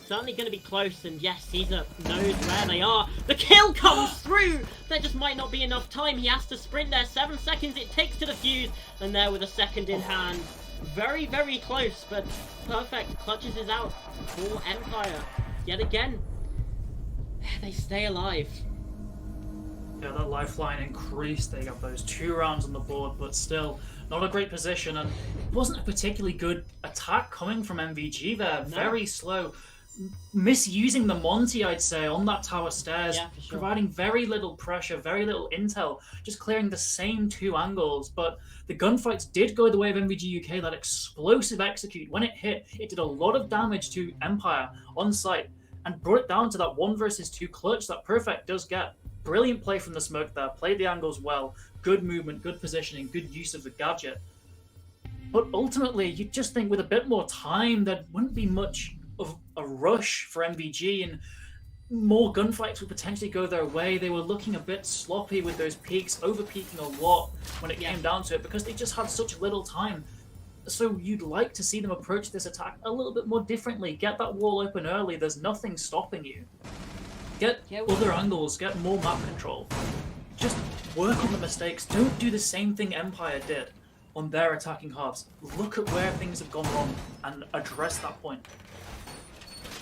Certainly going to be close, and yes, Caesar knows where they are. The kill comes through! There just might not be enough time. He has to sprint there. 7 seconds it takes to defuse, and there with a second in hand. Very, very close, but Perfect clutches it out for Empire. Yet again, they stay alive. Yeah, that lifeline increased. They got those 2 rounds on the board, but still not a great position, and it wasn't a particularly good attack coming from MVG there. No. Very slow. Misusing the Monty, I'd say, on that tower stairs, yeah, for sure. Providing very little pressure, very little intel, just clearing the same 2 angles. But the gunfights did go the way of MVG UK. That explosive execute, when it hit, it did a lot of damage to Empire on site and brought it down to that 1 versus 2 clutch that Perfect does get. Brilliant play from the smoke there, played the angles well, good movement, good positioning, good use of the gadget. But ultimately, you just think with a bit more time, there wouldn't be much of a rush for MVG, and more gunfights would potentially go their way. They were looking a bit sloppy with those peaks, over-peaking a lot when it came down to it, because they just had such little time. So you'd like to see them approach this attack a little bit more differently. Get that wall open early. There's nothing stopping you. Get other angles, get more map control. Just work on the mistakes. Don't do the same thing Empire did on their attacking halves. Look at where things have gone wrong and address that point.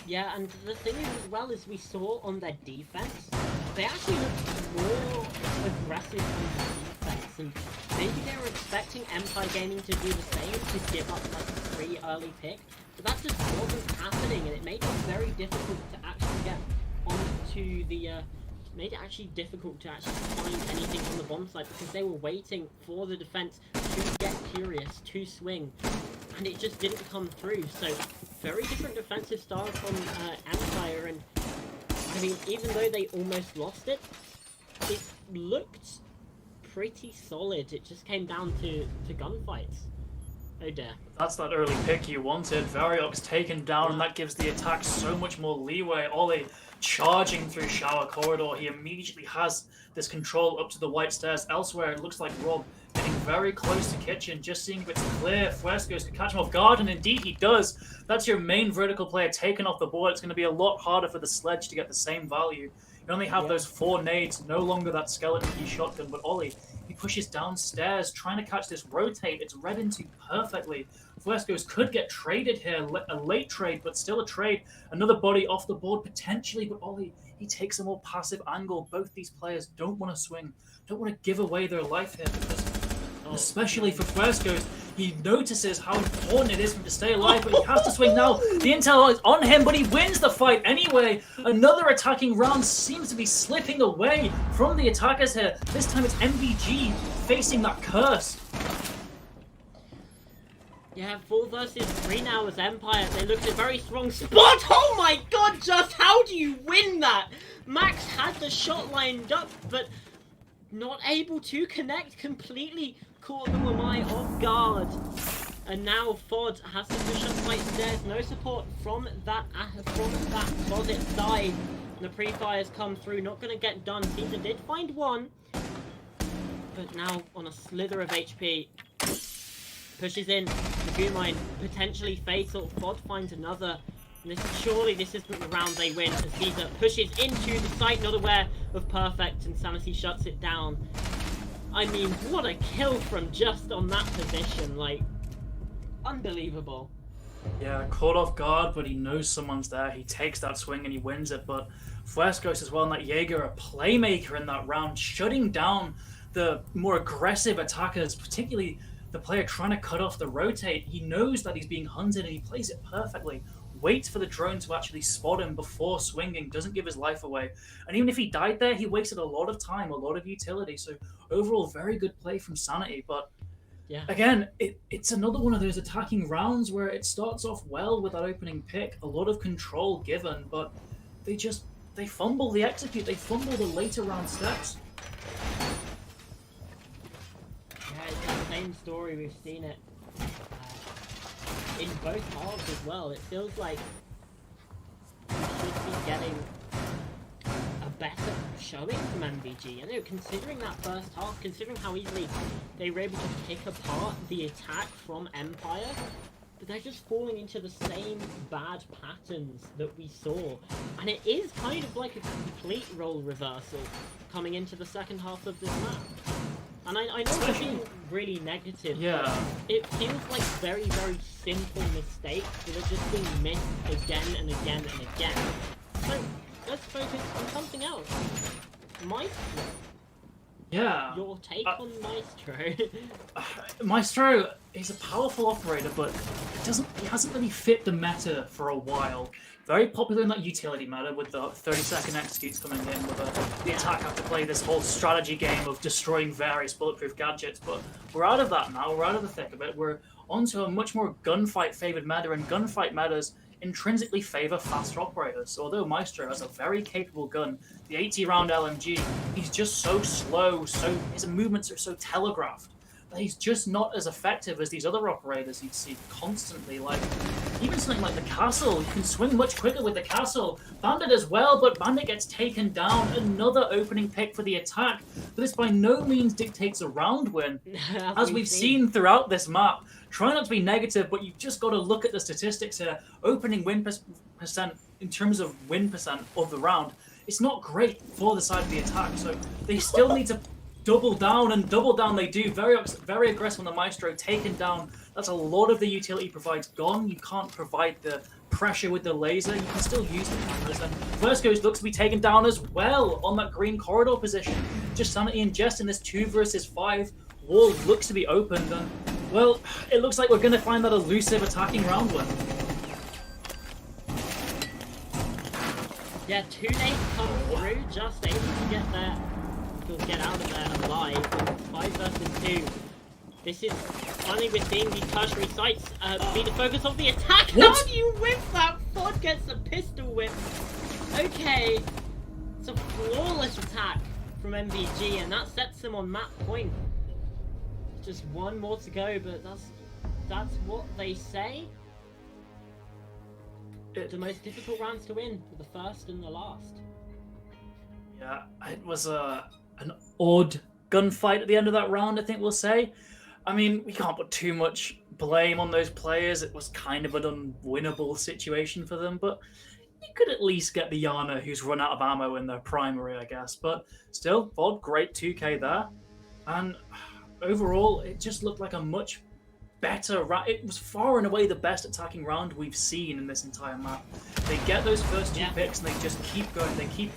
Yeah, and the thing is as well, as we saw on their defense, they actually looked more aggressive on the defense, and maybe they were expecting Empire Gaming to do the same, to give up like a 3 early pick, but that just wasn't happening, and it made it very difficult to actually get onto the made it actually difficult to actually find anything on the bomb site, because they were waiting for the defense to get curious, to swing, and it just didn't come through. So very different defensive style from Empire, and I mean, even though they almost lost it, it looked pretty solid. It just came down to gunfights. Oh dear. That's that early pick you wanted. Variox taken down, and that gives the attack so much more leeway. Ollie charging through shower corridor. He immediately has this control up to the white stairs. Elsewhere, it looks like Rob getting very close to kitchen, just seeing if it's clear. Fuescos could catch him off guard, and indeed he does. That's your main vertical player taken off the board. It's going to be a lot harder for the sledge to get the same value. You only have those 4 nades, no longer that skeleton key shotgun, but Ollie, he pushes downstairs, trying to catch this rotate. It's read into perfectly. Fuescos could get traded here, a late trade, but still a trade. Another body off the board potentially, but Ollie, he takes a more passive angle. Both these players don't want to swing, don't want to give away their life here, because especially for Fuescos, he notices how important it is for him to stay alive, but he has to swing now. The intel is on him, but he wins the fight anyway. Another attacking round seems to be slipping away from the attackers here. This time it's MVG facing that curse. Yeah, 4 versus 3 now as Empire. They looked at a very strong spot. Oh my god, just how do you win that? Max had the shot lined up, but not able to connect, completely caught the Wamai off guard. And now Fod has to push up white stairs. No support from that closet side. And the pre-fires come through, not going to get done. Caesar did find one, but now on a slither of HP. Pushes in, the goo mine potentially fatal. Fod finds another. And surely this isn't the round they win, as Caesar pushes into the site, not aware of Perfect, and Sanity shuts it down. I mean, what a kill from just on that position, like, unbelievable. Yeah, caught off guard, but he knows someone's there. He takes that swing and he wins it, but Fuescos as well, and that Jaeger, a playmaker in that round, shutting down the more aggressive attackers, particularly the player trying to cut off the rotate. He knows that he's being hunted and he plays it perfectly. Waits for the drone to actually spot him before swinging, doesn't give his life away. And even if he died there, he wasted a lot of time, a lot of utility. So overall, very good play from Sanity. But yeah, again, it's another one of those attacking rounds where it starts off well with that opening pick, a lot of control given, but they fumble the execute, they fumble the later round steps. Yeah, it's the same story. We've seen it in both halves as well. It feels like we should be getting a better showing from MVG. I know, considering that first half, considering how easily they were able to pick apart the attack from Empire, but they're just falling into the same bad patterns that we saw. And it is kind of like a complete role reversal coming into the second half of this map. And I know we're being really negative, but it feels like very, very simple mistakes that are just being missed again and again and again. So let's focus on something else. Maestro. Yeah. Your take on Maestro? Maestro is a powerful operator, but he hasn't really fit the meta for a while. Very popular in that utility meta with the 30-second executes coming in, with the attack have to play this whole strategy game of destroying various bulletproof gadgets. But we're out of that now. We're out of the thick of it. We're onto a much more gunfight-favored meta, and gunfight metas intrinsically favor faster operators. So although Maestro has a very capable gun, the 80-round LMG, he's just so slow, his movements are so telegraphed, that he's just not as effective as these other operators you'd see constantly. Like, even something like the Castle, you can swing much quicker with the Castle. Bandit as well, but Bandit gets taken down. Another opening pick for the attack, but this by no means dictates a round win. As we've seen throughout this map, try not to be negative, but you've just got to look at the statistics here. Opening win percent, in terms of win percent of the round, it's not great for the side of the attack, so they still need to double down, and double down they do. Very aggressive on the Maestro, taken down. That's a lot of the utility provides gone. You can't provide the pressure with the laser. You can still use the cameras. And Fuescos looks to be taken down as well on that green corridor position. Just Sanity and Jest in this 2 versus 5. Wall looks to be opened, and well, it looks like we're going to find that elusive attacking round win. Yeah, 2 nades come through, just able to get there. He'll get out of there alive. 5 versus 2. This is finally we're seeing these tertiary sites be the focus of the attack. What? How do you whip that? Ford gets a pistol whip. Okay, it's a flawless attack from MVG, and that sets them on map point. Just one more to go, but that's what they say. The most difficult rounds to win for the first and the last. Yeah, it was an odd gunfight at the end of that round, I think we'll say. I mean, we can't put too much blame on those players. It was kind of an unwinnable situation for them, but you could at least get the Yana who's run out of ammo in their primary, I guess. But still, VOD, great 2K there. And overall, it just looked like a much better round. It was far and away the best attacking round we've seen in this entire map. They get those first two picks and they just keep going. They keep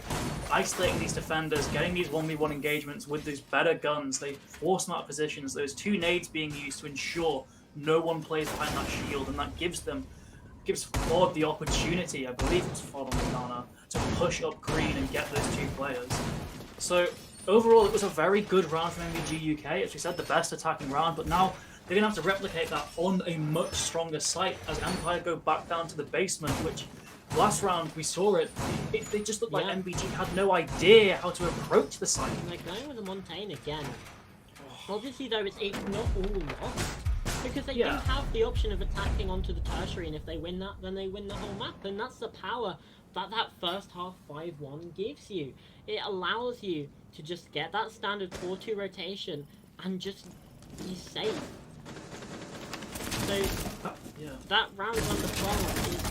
isolating these defenders, getting these 1v1 engagements with those better guns. They force them out of positions. Those two nades being used to ensure no one plays behind that shield, and that gives Ford the opportunity, I believe it's Ford on the corner, to push up green and get those two players. So overall, it was a very good round from MVG UK. As we said, the best attacking round, but now they're going to have to replicate that on a much stronger site as Empire go back down to the basement, which last round we saw they just looked like MVG had no idea how to approach the site. And they're going with the Montaigne again. Obviously, though, it's not all lost, because they do have the option of attacking onto the tertiary, and if they win that, then they win the whole map, and that's the power that first half 5-1 gives you. It allows you to just get that standard 4-2 rotation and just be safe. So that round under 12 is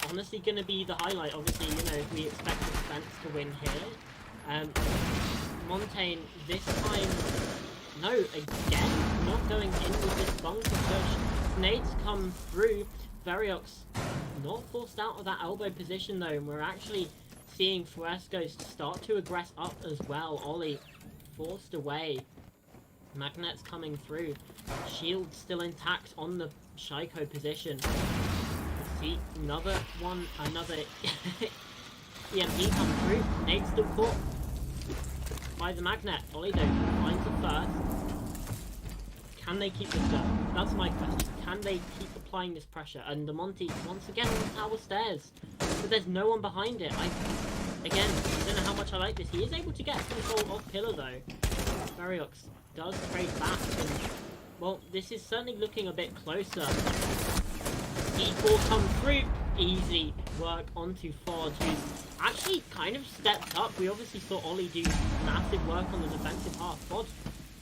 honestly going to be the highlight. Obviously, we expect defense to win here. Montaigne this time, no, again, not going in with this bunker push. Nades come through. Variox not forced out of that elbow position though, and we're actually seeing Frescos start to aggress up as well. Ollie forced away. Magnet's coming through. Shield still intact on the Shaiko position. See another EMP come through. Nade still caught by the Magnet. Ollie though finds it first. Can they keep this up? That's my question. Can they keep applying this pressure? And the Monty once again on the tower stairs, but there's no one behind it. I don't know how much I like this. He is able to get control of Pillar though. Variox does trade back, and well, this is certainly looking a bit closer. E4 come through. Easy work onto Ford, who's actually kind of stepped up. We obviously saw Ollie do massive work on the defensive half. Ford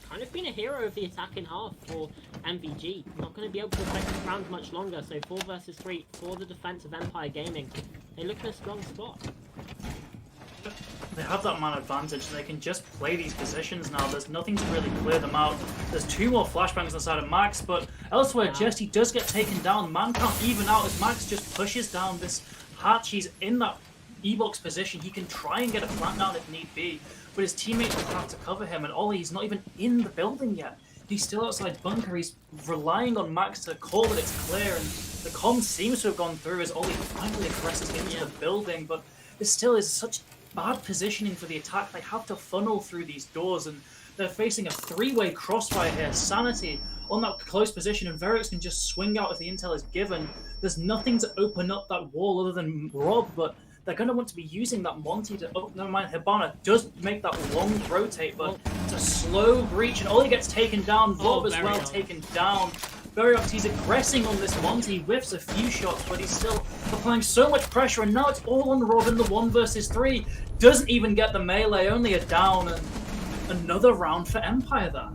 kind of been a hero of the attacking half for MVG. Not going to be able to affect this round much longer, so 4 versus 3 for the defense of Empire Gaming. They look in a strong spot. They have that man advantage, and they can just play these positions now. There's nothing to really clear them out. There's 2 more flashbangs on the side of Max, but elsewhere, Jesse does get taken down. Man can't even out as Max just pushes down this hatch. He's in that E-box position. He can try and get a plant down if need be, but his teammates will have to cover him, and Ollie's not even in the building yet. He's still outside bunker. He's relying on Max to call that it's clear, and the comm seems to have gone through as Ollie finally presses into the building, but this still is such bad positioning for the attack. They have to funnel through these doors, and they're facing a 3-way crossfire here. Sanity on that close position, and Variox can just swing out if the intel is given. There's nothing to open up that wall other than Rob, but they're going to want to be using that Monty to... Oh, never mind. Hibana does make that long rotate, but it's a slow breach, and Ollie gets taken down. Rob as well taken down. Variox, he's aggressing on this Monty, whiffs a few shots, but he's still applying so much pressure, and now it's all on Rob in the 1 versus 3. Doesn't even get the melee, only a down, and another round for Empire there.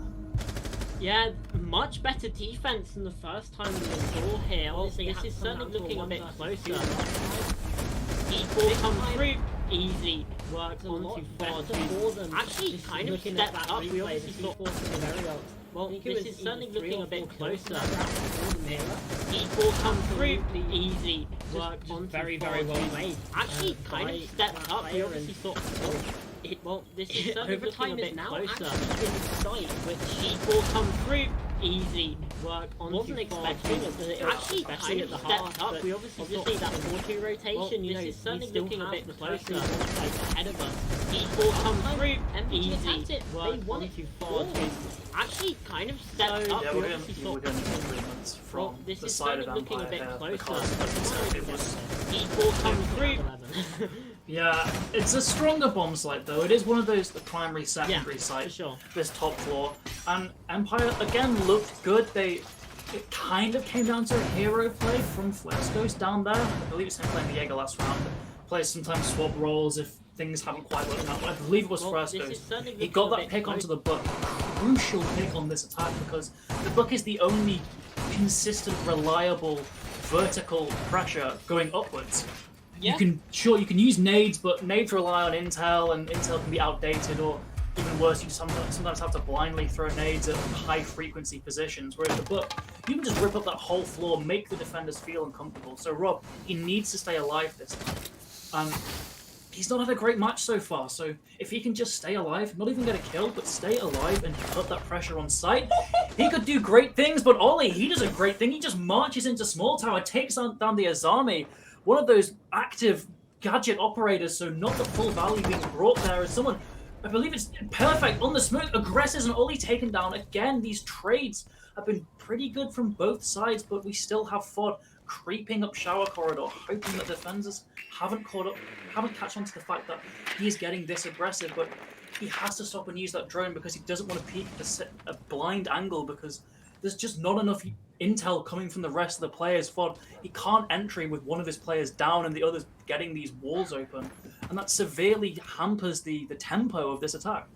Yeah, much better defense than the first time we saw here. Obviously, this is certainly looking a bit closer. E4 come through. Easy work onto Ford, who's actually kind of stepped up. We obviously saw very well. Well, this is certainly looking a bit closer. E4 come through. Easy work onto very well played. Actually kind of stepped up. We obviously saw... Well, this is certainly looking a bit closer. With E4 come through. Easy work on. Wasn't expecting it. Actually kind of stepped up. We obviously that 4-2 rotation. This is certainly looking a bit closer. Ahead of us. E4 come through. Easy work onto Ford. Actually kind of stepped up. Yeah, we're going to need improvements from this the is side certainly of looking Empire a bit here, closer. because it was... E4 come through. Yeah, it's a stronger bomb site though. It is one of those the primary, secondary sites. Sure. This top floor, and Empire again looked good. It kind of came down to a hero play from Flascos down there. I believe it's him playing the Jaeger last round. Players sometimes swap roles if things haven't quite worked out. I believe it was Flascos. He got that pick onto the Buck. Crucial pick on this attack because the Buck is the only consistent, reliable vertical pressure going upwards. Yeah. You can use nades, but nades rely on intel, and intel can be outdated, or even worse, you sometimes have to blindly throw nades at high frequency positions. Whereas the Buck, you can just rip up that whole floor, make the defenders feel uncomfortable. So Rob, he needs to stay alive this time. He's not had a great match so far, so if he can just stay alive, not even get a kill, but stay alive and put that pressure on site, he could do great things. But Ollie, he does a great thing. He just marches into small tower, takes down the Azami, one of those active gadget operators, so not the full value being brought there as someone, I believe it's perfect, on the smooth, aggressors, and Ollie taken down. Again, these trades have been pretty good from both sides, but we still have FOD creeping up shower corridor, hoping that defenders haven't catch on to the fact that he is getting this aggressive, but he has to stop and use that drone because he doesn't want to peek a blind angle because there's just not enough intel coming from the rest of the players. FOD, he can't entry with one of his players down and the others getting these walls open, and that severely hampers the tempo of this attack.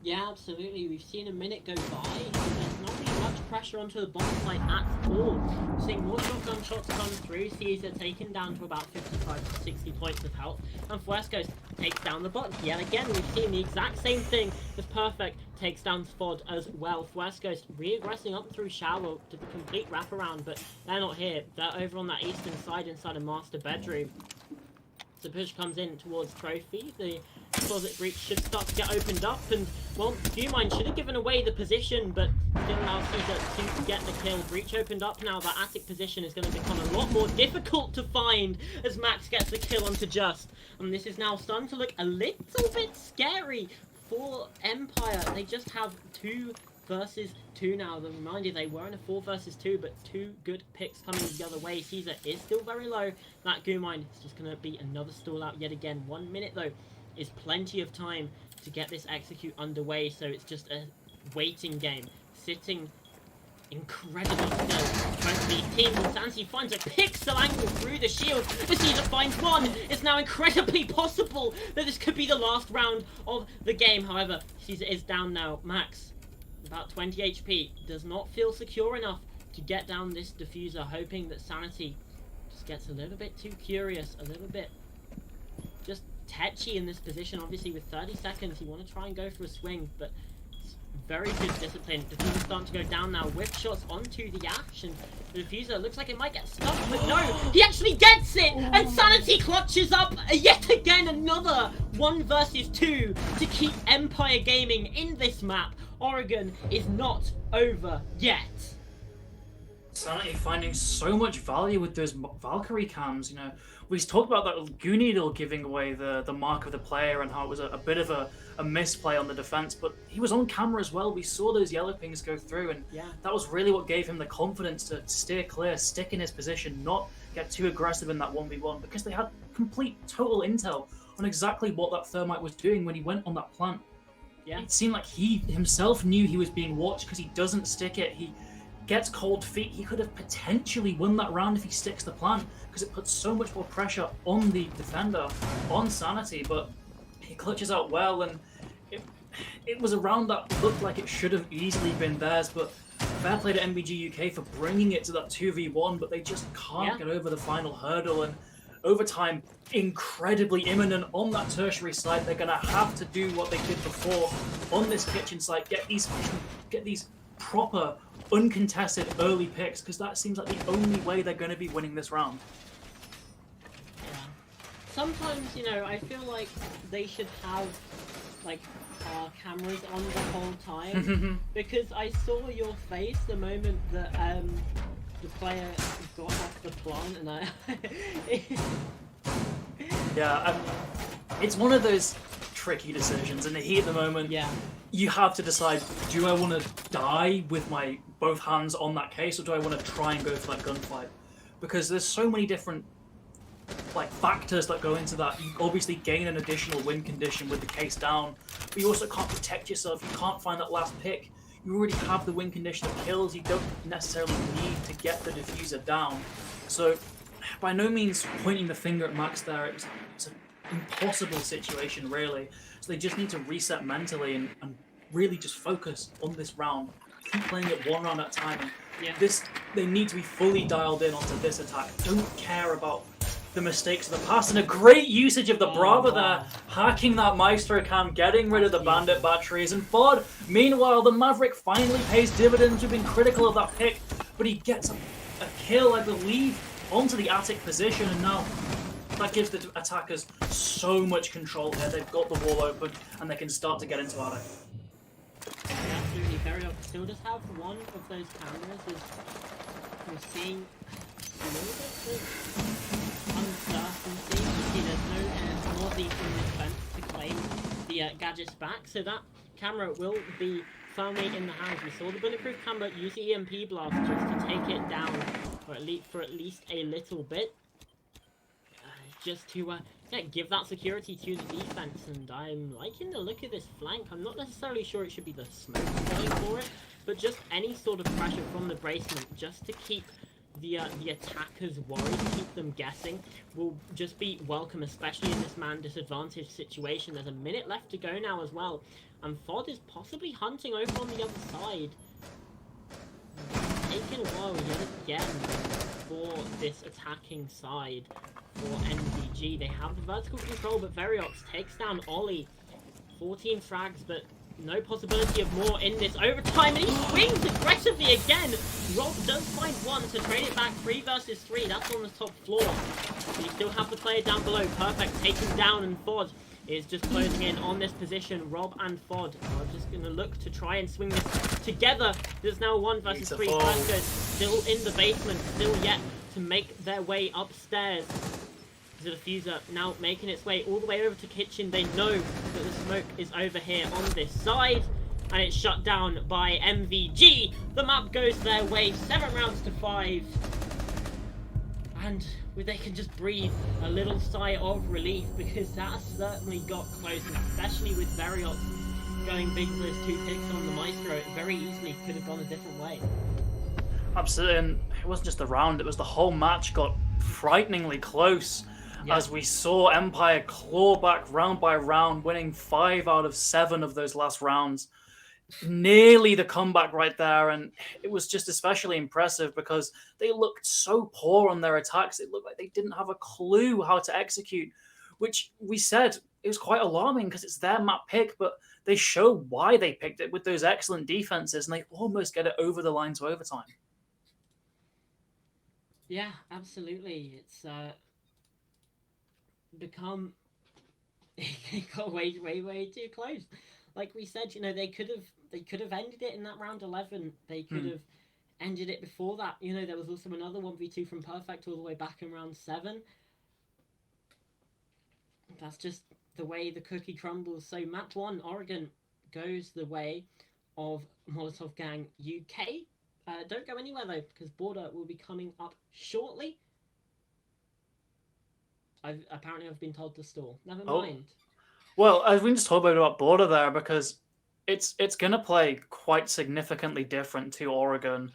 Yeah, absolutely. We've seen a minute go by. There's not really much pressure onto the bomb site at all. We're seeing more shotgun shots come through. Caesar taken down to about 55 to 60 points of health. And Frescos takes down the bot. Yet again, we've seen the exact same thing as Perfect takes down FOD as well. Frescos re-aggressing up through shower to the complete wraparound, but they're not here. They're over on that eastern side inside a master bedroom. The push comes in towards Trophy. The closet breach should start to get opened up, and well, Viewmind should have given away the position, but still allows Caesar to get the kill. Breach opened up now. That attic position is going to become a lot more difficult to find as Max gets the kill onto Just. And this is now starting to look a little bit scary for Empire. They just have 2 versus 2 now. The reminder, they were in a 4 versus 2, but 2 good picks coming the other way. Caesar is still very low. That Goomine is just going to be another stall out yet again. 1 minute though is plenty of time to get this execute underway, so it's just a waiting game. Sitting incredibly still. Trying to be team Sansi finds a pixel angle through the shield. The Caesar finds one. It's now incredibly possible that this could be the last round of the game. However, Caesar is down now. Max, about 20 HP, does not feel secure enough to get down this diffuser, hoping that Sanity just gets a little bit too curious, a little bit just tetchy in this position. Obviously with 30 seconds, you want to try and go for a swing, but it's very good discipline. Diffuser starting to go down now, whip shots onto the ash, and the diffuser looks like it might get stuck, but no, he actually gets it, and Sanity clutches up yet again another 1 versus 2 to keep Empire Gaming in this map. Oregon is not over yet. Sanity finding so much value with those Valkyrie cams. You know, we talked about that Goo Needle giving away the mark of the player and how it was a bit of a misplay on the defense, but he was on camera as well. We saw those yellow pings go through, and that was really what gave him the confidence to steer clear, stick in his position, not get too aggressive in that 1v1, because they had complete total intel on exactly what that Thermite was doing when he went on that plant. Yeah. It seemed like he himself knew he was being watched because he doesn't stick it. He gets cold feet. He could have potentially won that round if he sticks the plant, because it puts so much more pressure on the defender, on Sanity, but he clutches out well, and it was a round that looked like it should have easily been theirs, but fair play to MBG UK for bringing it to that 2v1, but they just can't get over the final hurdle, and overtime incredibly imminent on that tertiary site. They're going to have to do what they did before on this kitchen site, get these proper uncontested early picks, because that seems like the only way they're going to be winning this round. Yeah. Sometimes, you know, I feel like they should have like cameras on the whole time, because I saw your face the moment that the player got off the plant, and yeah, it's one of those tricky decisions in the heat of the moment. Yeah, you have to decide, do I want to die with my both hands on that case, or do I want to try and go for that gunfight? Because there's so many different like factors that go into that. You obviously gain an additional win condition with the case down, but you also can't protect yourself. You can't find that last pick. You already have the win condition of kills. You don't necessarily need to get the diffuser down. So, by no means pointing the finger at Max there. It's an impossible situation, really. So they just need to reset mentally and really just focus on this round. Keep playing it one round at a time. And they need to be fully dialed in onto this attack. Don't care about the mistakes of the past. And a great usage of the Brava there, hacking that Maestro cam, getting rid of the Bandit batteries. And Vod, meanwhile, the Maverick finally pays dividends. We've been critical of that pick, but he gets a kill, I believe, onto the attic position, and now that gives the attackers so much control here. They've got the wall open, and they can start to get into attic. Absolutely, Verilog still does have one of those cameras. We're seeing a little bit of uncertainty. You see there's no Mozzie in this fence to claim the gadgets back, so that camera will be firmly in the hands. We saw the bulletproof camera use the EMP blast just to take it down for at least a little bit. Just to give that security to the defense, and I'm liking the look of this flank. I'm not necessarily sure it should be the smoke going for it, but just any sort of pressure from the bracement just to keep the attackers worried, keep them guessing, will just be welcome, especially in this man disadvantaged situation. There's a minute left to go now as well, and Fod is possibly hunting over on the other side. Taking a while yet again for this attacking side for NVG. They have the vertical control, but Veriox takes down Ollie. 14 frags, but no possibility of more in this overtime, and he swings aggressively again. Rob does find one to trade it back 3 versus 3. That's on the top floor. But you still have the player down below. Perfect, taken down, and Fod is just closing in on this position. Rob and Fod are just going to look to try and swing this together. There's now 1 versus 3. Frankers still in the basement, still yet to make their way upstairs. The diffuser now making its way all the way over to kitchen. They know that the smoke is over here on this side, and it's shut down by MVG. The map goes their way, 7 rounds to 5. And they can just breathe a little sigh of relief, because that certainly got close, and especially with Veriox going big for those 2 picks on the Maestro, it very easily could have gone a different way. Absolutely, and it wasn't just the round, it was the whole match got frighteningly close. As we saw Empire claw back round by round, winning 5 out of 7 of those last rounds. Nearly the comeback right there, and it was just especially impressive because they looked so poor on their attacks. It looked like they didn't have a clue how to execute, which we said it was quite alarming because it's their map pick, but they show why they picked it with those excellent defenses, and they almost get it over the line to overtime. Yeah, absolutely. It's become it got way too close. Like we said, they could have ended it in that round 11. They could have ended it before that. There was also another 1v2 from Perfect all the way back in round 7. That's just the way the cookie crumbles. So match 1, Oregon goes the way of Molotov Gang UK. Don't go anywhere though, because Border will be coming up shortly. I've been told to stall. Never mind. Well, we can just talk about Border there, because it's going to play quite significantly different to Oregon.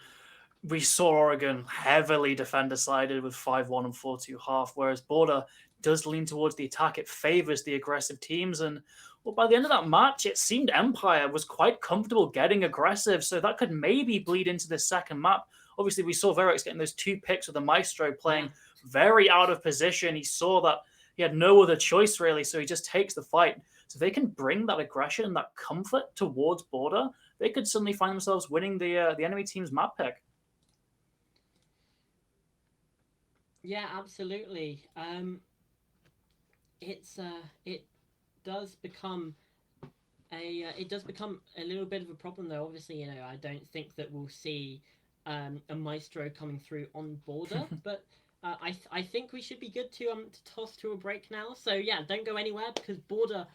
We saw Oregon heavily defender-sided with 5-1 and 4-2 half, whereas Border does lean towards the attack. It favors the aggressive teams, and by the end of that match, it seemed Empire was quite comfortable getting aggressive, so that could maybe bleed into the second map. Obviously, we saw Verix getting those 2 picks with the Maestro playing very out of position. He saw that he had no other choice, really, so he just takes the fight. So they can bring that aggression and that comfort towards Border. They could suddenly find themselves winning the enemy team's map pick. Yeah, absolutely. It does become a little bit of a problem, though. Obviously, I don't think that we'll see a Maestro coming through on Border, but I think we should be good to toss to a break now. So yeah, don't go anywhere, because Border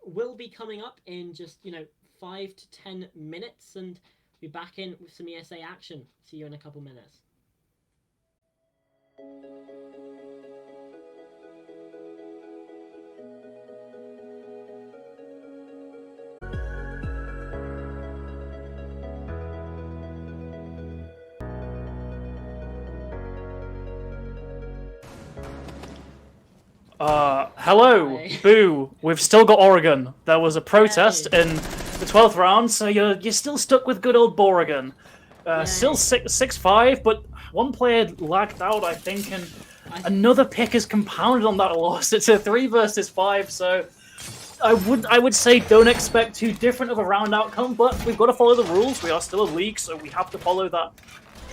will be coming up in just 5 to 10 minutes, and be back in with some ESA action. See you in a couple minutes. Hello, Hi. boo. We've still got Oregon. There was a protest Yay. in the 12th round, so you're still stuck with good old Boregon. Still Yay. 6-5, but one player lagged out, I think, and I another pick is compounded on that loss. It's a 3 versus 5, so I would say don't expect too different of a round outcome, but we've got to follow the rules. We are still a league, so we have to follow that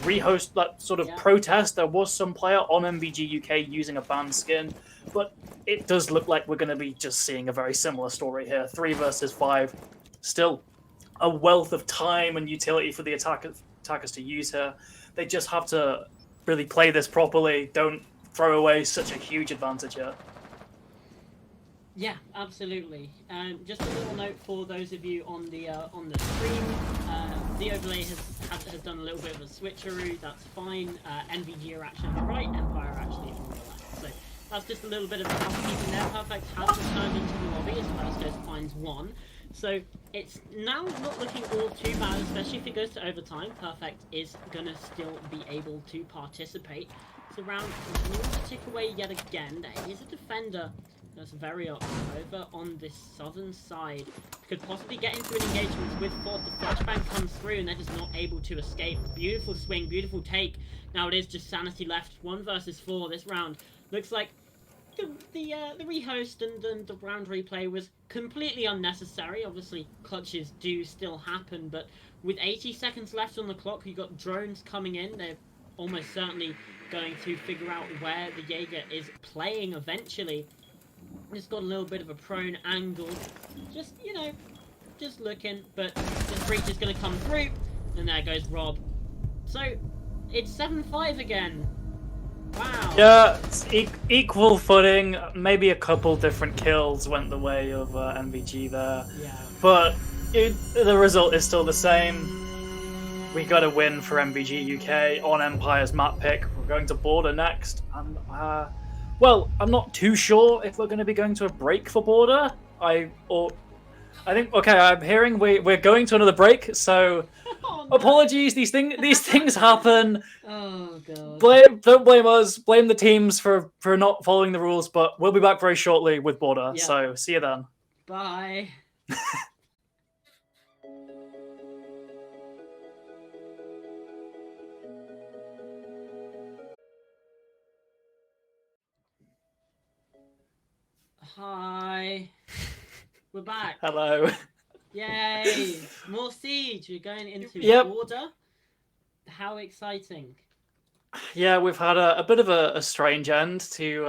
rehost, that sort of yeah. protest. There was some player on MVG UK using a banned skin, but it does look like we're going to be just seeing a very similar story here. 3 versus 5, still a wealth of time and utility for the attackers to use here. They just have to really play this properly. Don't throw away such a huge advantage here. Yeah, absolutely. Just a little note for those of you on the stream. The overlay has done a little bit of a switcheroo. That's fine. NVG are actually on the right, Empire are actually on the left. So that's just a little bit of housekeeping there. Perfect has returned into the lobby as First finds one. So it's now not looking all too bad, especially if it goes to overtime. Perfect is gonna still be able to participate. So round continues to tick away yet again. There is a defender that's very up over on this southern side. Could possibly get into an engagement with Ford. The flashbang comes through and they're just not able to escape. Beautiful swing, beautiful take. Now it is just Sanity left. 1 versus 4 this round. Looks like the rehost and the round replay was completely unnecessary. Obviously, clutches do still happen, but with 80 seconds left on the clock, you got drones coming in. They're almost certainly going to figure out where the Jaeger is playing eventually. Just got a little bit of a prone angle. Just, just looking. But this breach is going to come through. And there goes Rob. So, it's 7-5 again. Wow. Yeah, it's equal footing. Maybe a couple different kills went the way of MVG there. Yeah. But the result is still the same. We got to win for MVG UK on Empire's map pick. We're going to Border next. And, well, I'm not too sure if we're going to be going to a break for Border. I think, okay, I'm hearing we're going to another break, so Oh, no. apologies. These things happen. Oh, God. Don't blame us. Blame the teams for not following the rules. But we'll be back very shortly with Border. Yeah. So see you then. Bye. Hi. We're back. Hello. Yay. More Siege. We're going into Yep. Border. How exciting. Yeah, we've had a bit of a strange end to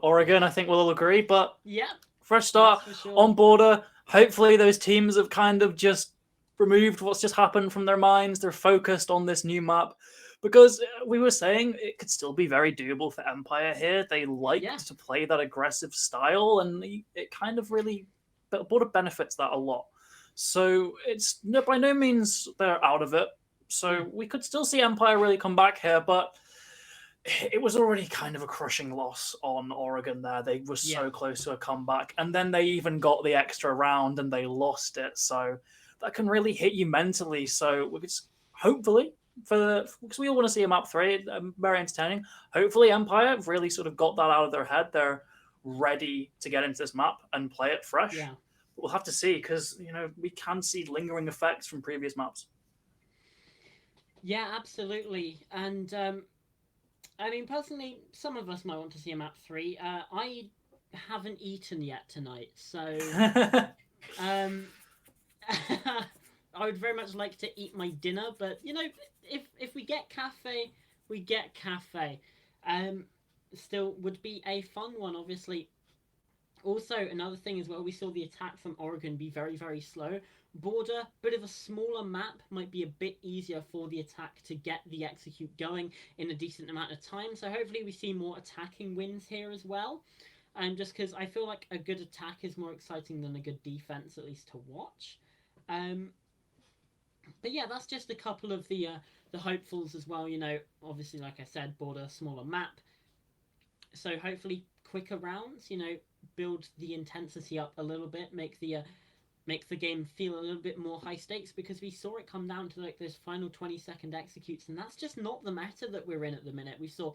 Oregon, I think we'll all agree. But Yep. fresh start Sure. on Border. Hopefully those teams have kind of just removed what's just happened from their minds. They're focused on this new map. Because we were saying it could still be very doable for Empire here. They liked to play that aggressive style, and it kind of really Border benefits that a lot. So it's by no means they're out of it. So we could still see Empire really come back here, but it was already kind of a crushing loss on Oregon there. They were so close to a comeback, and then they even got the extra round and they lost it. So that can really hit you mentally. So it's hopefully because we all want to see a map 3, very entertaining. Hopefully Empire really sort of got that out of their head. They're ready to get into this map and play it fresh. Yeah. We'll have to see because we can see lingering effects from previous maps. Yeah, absolutely. And I mean, personally, some of us might want to see a map 3. I haven't eaten yet tonight, so I would very much like to eat my dinner, but if we get cafe, we get cafe. Still would be a fun one, obviously. Also, another thing as well, we saw the attack from Oregon be very, very slow. Border, bit of a smaller map, might be a bit easier for the attack to get the execute going in a decent amount of time. So hopefully we see more attacking wins here as well. Just because I feel like a good attack is more exciting than a good defense, at least to watch. But yeah, that's just a couple of the hopefuls as well. Obviously, like I said, Border, smaller map. So hopefully quicker rounds, build the intensity up a little bit, make the game feel a little bit more high stakes, because we saw it come down to like those final 20-second executes, and that's just not the meta that we're in at the minute. We saw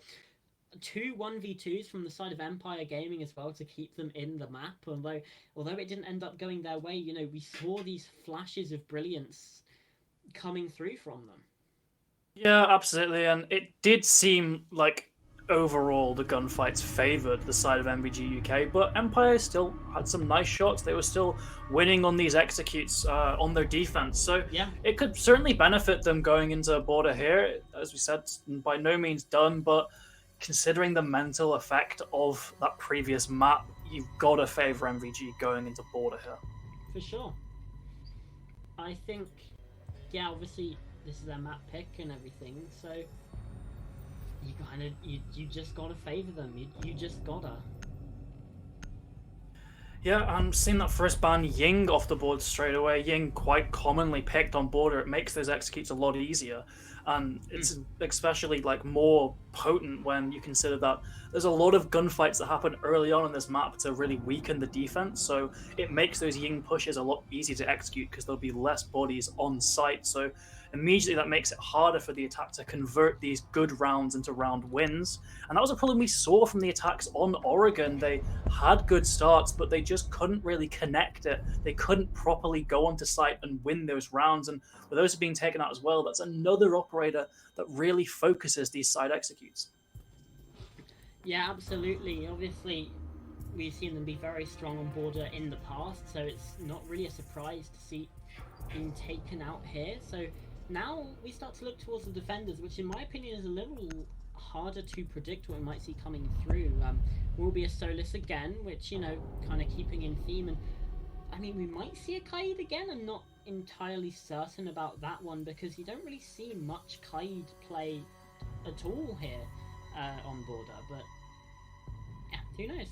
two 1v2s from the side of Empire Gaming as well to keep them in the map. Although it didn't end up going their way, we saw these flashes of brilliance coming through from them. Yeah, absolutely, and it did seem like overall the gunfights favoured the side of MVG UK, but Empire still had some nice shots. They were still winning on these executes on their defense, so Yeah, it could certainly benefit them going into border here. As we said, by no means done, but considering the mental effect of that previous map, you've got to favour MVG going into border here. for sure. I think, yeah, obviously this is their map pick and everything, so you just gotta favour them. You just gotta. Yeah, I'm seeing that first ban Ying off the board straight away. Ying quite commonly picked on border. It makes those executes a lot easier, and it's especially like more potent when you consider that there's a lot of gunfights that happen early on in this map to really weaken the defense. So it makes those Ying pushes a lot easier to execute because there'll be less bodies on site. So immediately that makes it harder for the attack to convert these good rounds into round wins. And that was a problem we saw from the attacks on Oregon. They had good starts, but they just couldn't really connect it. They couldn't properly go onto site and win those rounds. And with those being taken out as well, that's another operator that really focuses these side executes. Yeah, absolutely. Obviously, we've seen them be very strong on border in the past, so it's not really a surprise to see being taken out here. So now we start to look towards the defenders, which in my opinion is a little harder to predict what we might see coming through. Will be a Solus again, which, kind of keeping in theme. And I mean, we might see a Kaid again. I'm not entirely certain about that one because you don't really see much Kaid play at all here on border. But yeah, who knows?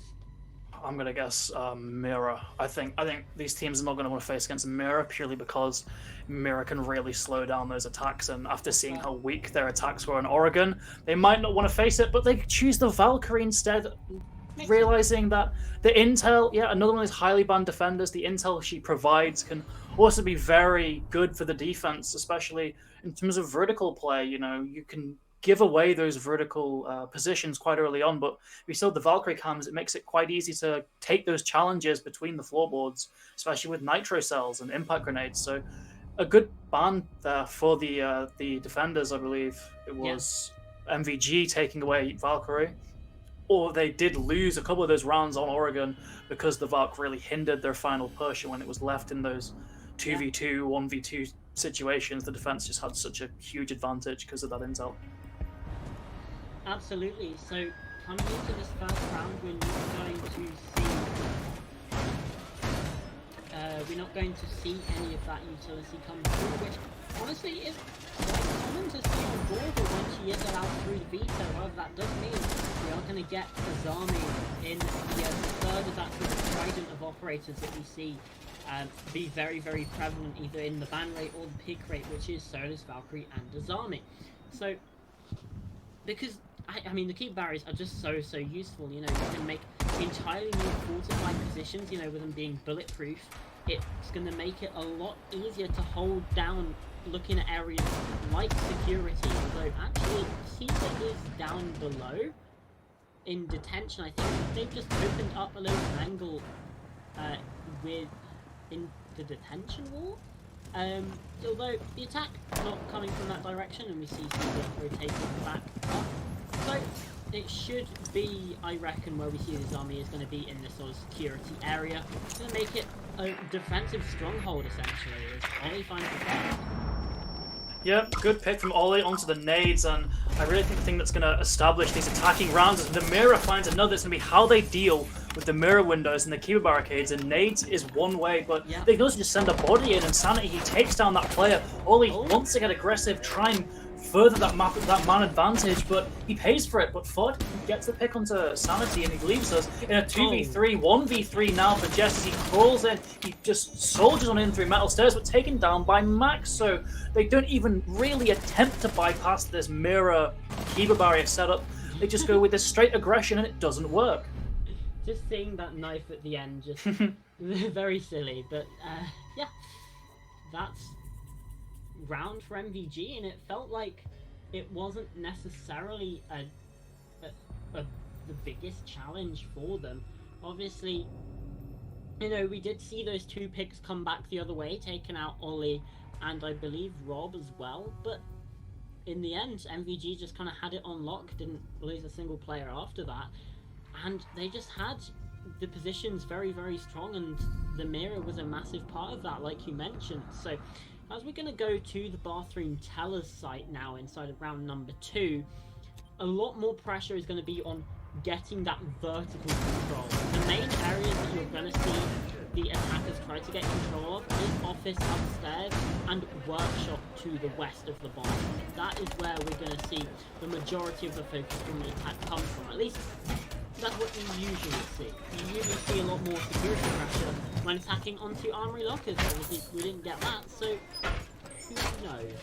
I'm gonna guess Mira. I think these teams are not gonna want to face against Mira purely because Mira can really slow down those attacks. And after seeing how weak their attacks were in Oregon, they might not want to face it, but they choose the Valkyrie instead, realizing that the intel, another one of those highly banned defenders, the intel she provides can also be very good for the defense, especially in terms of vertical play. You can give away those vertical positions quite early on, but if you still have the Valkyrie cams, it makes it quite easy to take those challenges between the floorboards, especially with nitro cells and impact grenades. So a good ban there for the defenders. I believe it was MVG taking away Valkyrie. Or they did lose a couple of those rounds on Oregon because the Valk really hindered their final push, and when it was left in those 2v2, 1v2 situations, the defense just had such a huge advantage because of that intel. Absolutely. So coming into this first round, we're not going to see any of that utility come through, which honestly is quite common to see on board, but when she is allowed through the veto. However, that does mean we are going to get Azami in the third of that sort of trident of operators that we see be very, very prevalent either in the ban rate or the pick rate, which is Solus, Valkyrie, and Azami. So, because I mean, the keep barriers are just so useful. You can make entirely new fortified positions. With them being bulletproof, it's going to make it a lot easier to hold down. Looking at areas like security, although actually Caesar is down below in detention. I think they've just opened up a little angle in the detention wall. Although the attack not coming from that direction, and we see Caesar rotating back up. So it should be, I reckon, where we see this army is going to be in this sort of security area. It's going to make it a defensive stronghold, essentially, as Ollie finds the best. Yep, good pick from Ollie onto the nades, and I really think the thing that's going to establish these attacking rounds is the Mira finds another. It's going to be how they deal with the mirror windows and the Kiba barricades, and nades is one way, but they can also just send a body in, and Sanity, he takes down that player. Ollie wants to get aggressive, try and further that man advantage, but he pays for it. But Fod gets the pick onto Sanity, and he leaves us in a 2v3, 1v3 now for Jess as he crawls in. He just soldiers on in through metal stairs, but taken down by Max, so they don't even really attempt to bypass this mirror Kiba barrier setup. They just go with this straight aggression, and it doesn't work. Just seeing that knife at the end, just very silly. But yeah, that's round for MVG, and it felt like it wasn't necessarily the biggest challenge for them. Obviously, you know, we did see those two picks come back the other way, taking out Ollie and I believe Rob as well, but in the end, MVG just kind of had it on lock, didn't lose a single player after that, and they just had the positions very, very strong, and the mirror was a massive part of that, like you mentioned. So, as we're going to go to the Bathroom Tellers site now inside of round number 2, a lot more pressure is going to be on getting that vertical control. The main areas that you're going to see the attackers try to get control of is office upstairs and workshop to the west of the bomb. That is where we're going to see the majority of the focus from the attack come from. At least that's what you usually see. You usually see a lot more security pressure when attacking onto armory lockers. Obviously, we didn't get that, so who knows?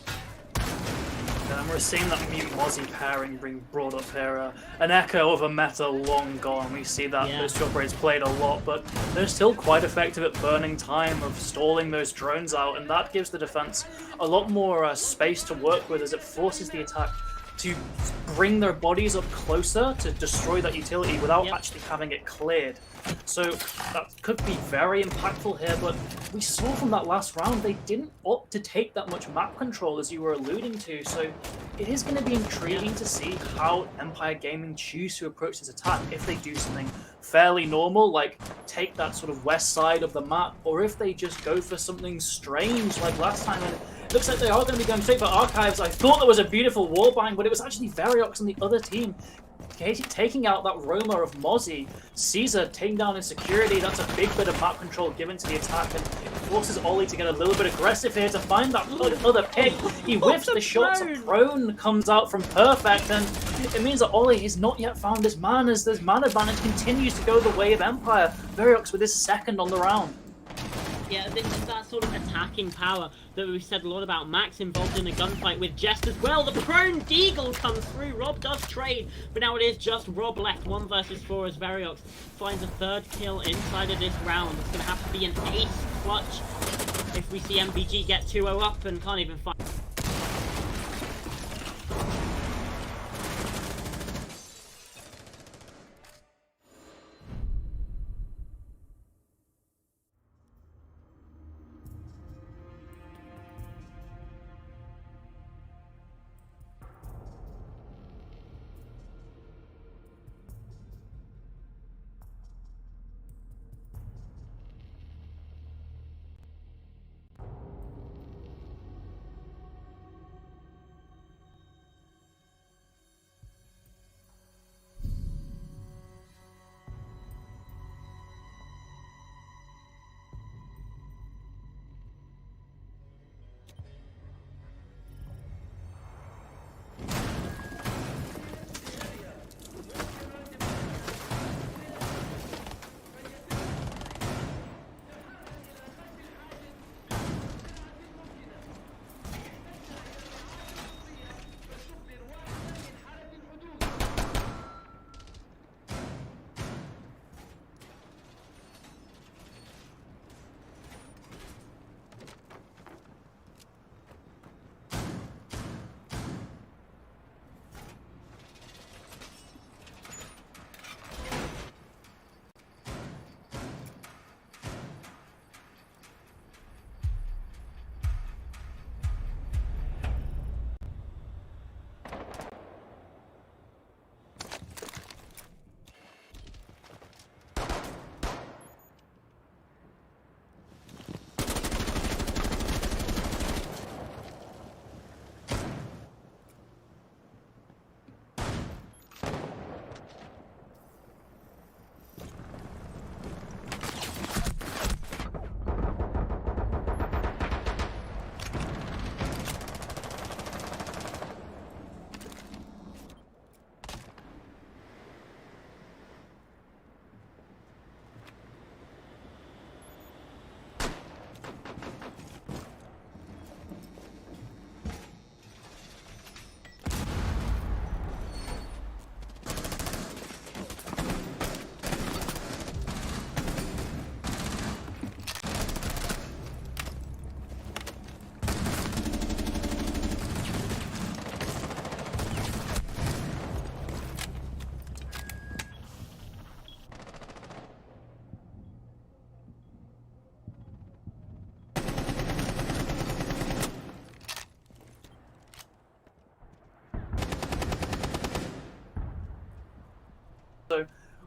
And we're seeing that Mute Mozzie pairing being brought up here. An echo of a meta long gone. We see that those two operators played a lot, but they're still quite effective at burning time, of stalling those drones out, and that gives the defense a lot more space to work with as it forces the attack to bring their bodies up closer to destroy that utility without actually having it cleared. So that could be very impactful here, but we saw from that last round they didn't opt to take that much map control as you were alluding to, so it is going to be intriguing to see how Empire Gaming choose to approach this attack, if they do something fairly normal, like take that sort of west side of the map, or if they just go for something strange like last time. And it looks like they are going to be going straight for Archives. I thought there was a beautiful wallbang, but it was actually Variox on the other team taking out that roamer of Mozzie. Caesar taking down in security. That's a big bit of map control given to the attack, and it forces Ollie to get a little bit aggressive here to find that other pick. He whiffs the shots. A prone comes out from Perfect, and it means that Ollie has not yet found his man as this man advantage continues to go the way of Empire. Variox with his second on the round. Yeah, this is that sort of attacking power that we've said a lot about. Max involved in a gunfight with Jest as well. The prone Deagle comes through. Rob does trade, but now it is just Rob left. 1 versus 4 as Variox finds a third kill inside of this round. It's going to have to be an ace clutch if we see MVG get 2-0 up and can't even find...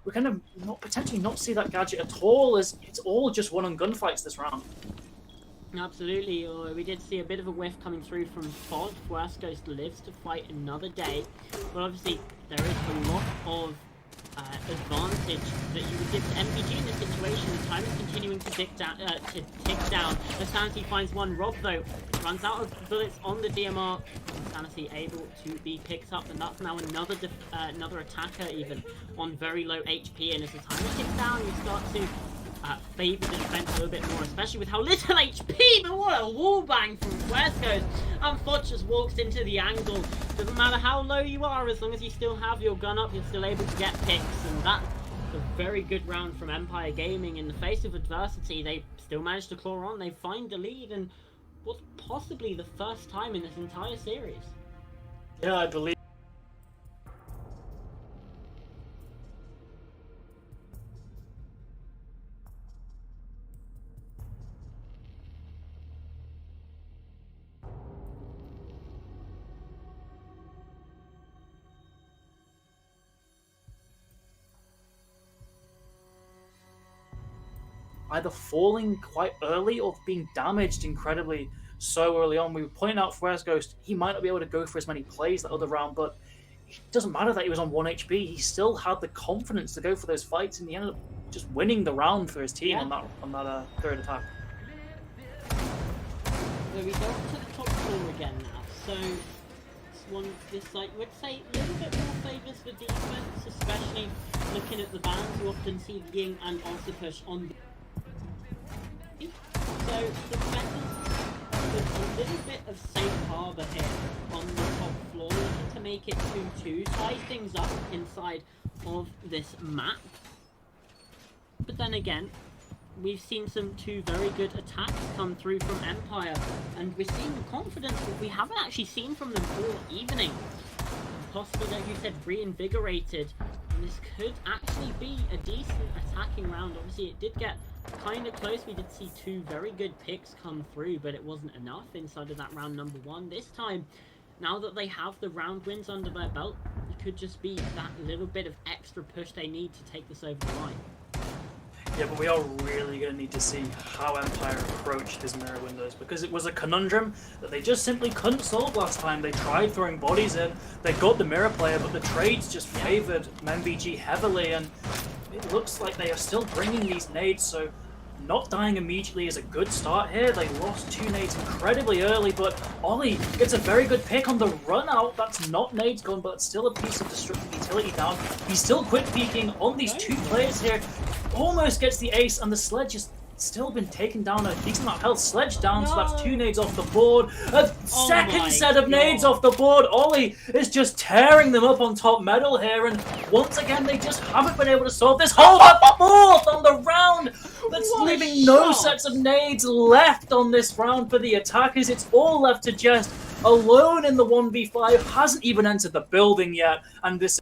we're going to potentially not see that gadget at all, as it's all just one on gunfights this round. Absolutely, we did see a bit of a whiff coming through from Fod. Fuascos lives to fight another day, but obviously there is a lot of advantage that you would give to MVG in this situation. The time is continuing to tick down. Sanity finds one. Rob, though, runs out of bullets on the DMR. Sanity able to be picked up, and that's now another attacker even on very low HP. And as the timer ticks down, you start to favour the defense a little bit more, especially with how little HP, but what a wallbang from Fuascos. And Fod just walks into the angle. Doesn't matter how low you are, as long as you still have your gun up, you're still able to get picks, and that's a very good round from Empire Gaming. In the face of adversity, they still managed to claw on, they find the lead, and what's possibly the first time in this entire series. Yeah, I believe. Either falling quite early or being damaged incredibly so early on. We were pointing out Fuascos, he might not be able to go for as many plays that other round, but it doesn't matter that he was on 1 HP. He still had the confidence to go for those fights, and he ended up just winning the round for his team on that third attack. So we go to the top floor again now. So this site would say a little bit more favours for defense, especially looking at the bans. You often see Ying and also push on the so the Metals with a little bit of safe harbour here on the top floor, looking to make it 2-2, tie things up inside of this map. But then again, we've seen two very good attacks come through from Empire, and we're seeing the confidence that we haven't actually seen from them all evening. Possibly, like you said, reinvigorated, and this could actually be a decent attacking round. Obviously, it did get kind of close. We did see 2 very good picks come through, but it wasn't enough inside of that round number 1. This time, now that they have the round wins under their belt, it could just be that little bit of extra push they need to take this over the line. Yeah, but we are really going to need to see how Empire approached his mirror windows, because it was a conundrum that they just simply couldn't solve last time. They tried throwing bodies in, they got the mirror player, but the trades just favoured MVG heavily, and it looks like they are still bringing these nades, so not dying immediately is a good start here. They lost 2 nades incredibly early, but Ollie gets a very good pick on the run out. That's not nades gone, but it's still a piece of destructive utility down. He's still quick peeking on these 2 players here. Almost gets the ace, and the sledge has still been taken down a decent amount of health. Sledge down, so that's 2 nades off the board. A second set of nades off the board. Ollie is just tearing them up on top metal here, and once again, they just haven't been able to solve this. Hold up, 4th on the round. That's leaving no sets of nades left on this round for the attackers. It's all left to Jest alone in the 1v5. Hasn't even entered the building yet, and this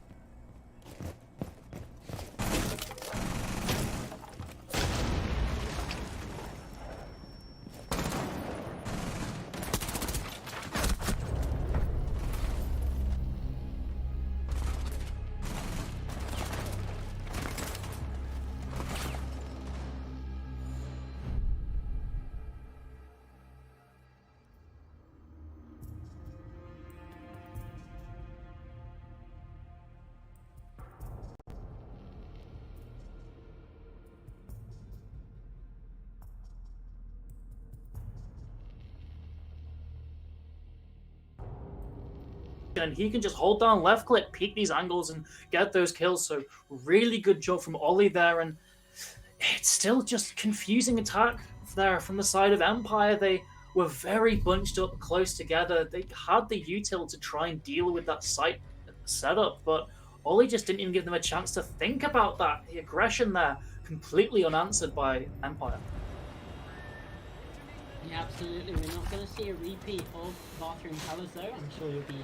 and he can just hold down left click, peek these angles, and get those kills. So really good job from Ollie there, and it's still just confusing attack there from the side of Empire. They were very bunched up close together. They had the util to try and deal with that site setup, but Ollie just didn't even give them a chance to think about that. The aggression there, completely unanswered by Empire. Yeah, absolutely. We're not going to see a repeat of Bathroom Palace, though. I'm sure you'll be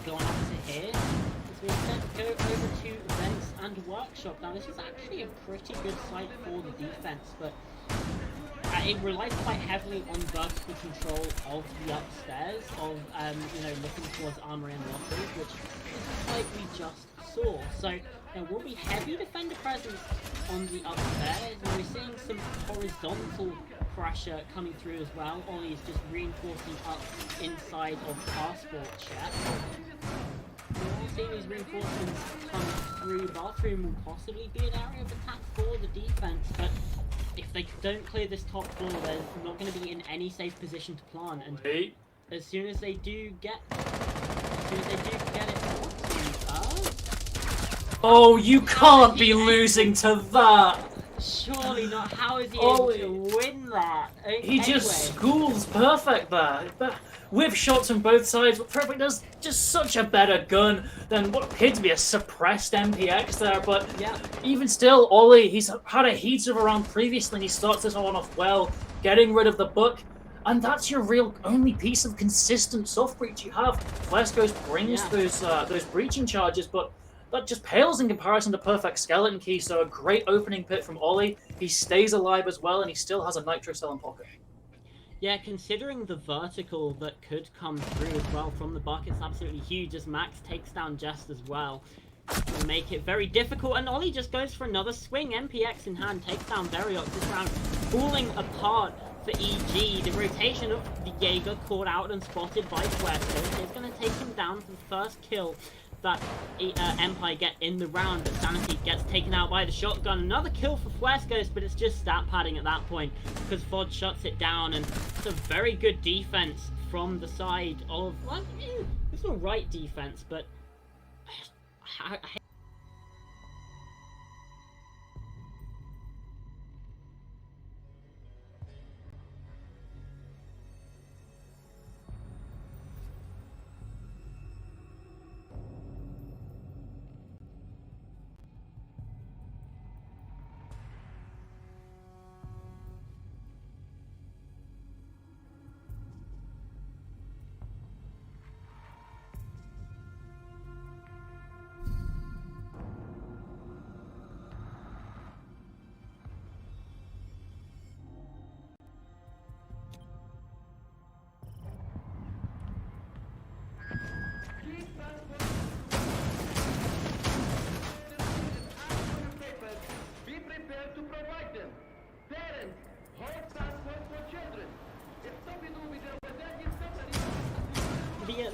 glad to hear. As we said, go over to Vents and Workshop. Now, this is actually a pretty good site for the defense, but it relies quite heavily on vertical control of the upstairs, of looking towards armory and lockers, which is like we just saw. So there will be heavy defender presence on the upstairs, and we're seeing some horizontal pressure coming through as well. Ollie is just reinforcing up inside of Esport chat. We're seeing these reinforcements come through. Bathroom will possibly be an area of attack for the defense, but if they don't clear this top floor, they're not going to be in any safe position to plant. And as soon as they do get it, oh, you can't be losing to that. Surely not. How is he able to win that? He just schools perfect there. With shots from both sides, what Perfect does just such a better gun than what appeared to be a suppressed MPX there. But yeah, even still, Ollie, he's had a heater around previously, and he starts this one off well, getting rid of the book. And that's your real only piece of consistent soft breach you have. Flescos brings those breaching charges, but that just pales in comparison to Perfect Skeleton Key. So a great opening pit from Ollie. He stays alive as well, and he still has a nitro cell in pocket. Yeah, considering the vertical that could come through as well from the buck, it's absolutely huge as Max takes down Jest as well. To make it very difficult, and Ollie just goes for another swing. MPX in hand takes down Veriox this round, falling apart for EG. The rotation of the Jaeger caught out and spotted by Fuertes is going to take him down for the first kill that Empire get in the round, but Sanity gets taken out by the shotgun. Another kill for Fuescos, but it's just stat padding at that point because Vods shuts it down, and it's a very good defense from the side of, well, it's not right defense, but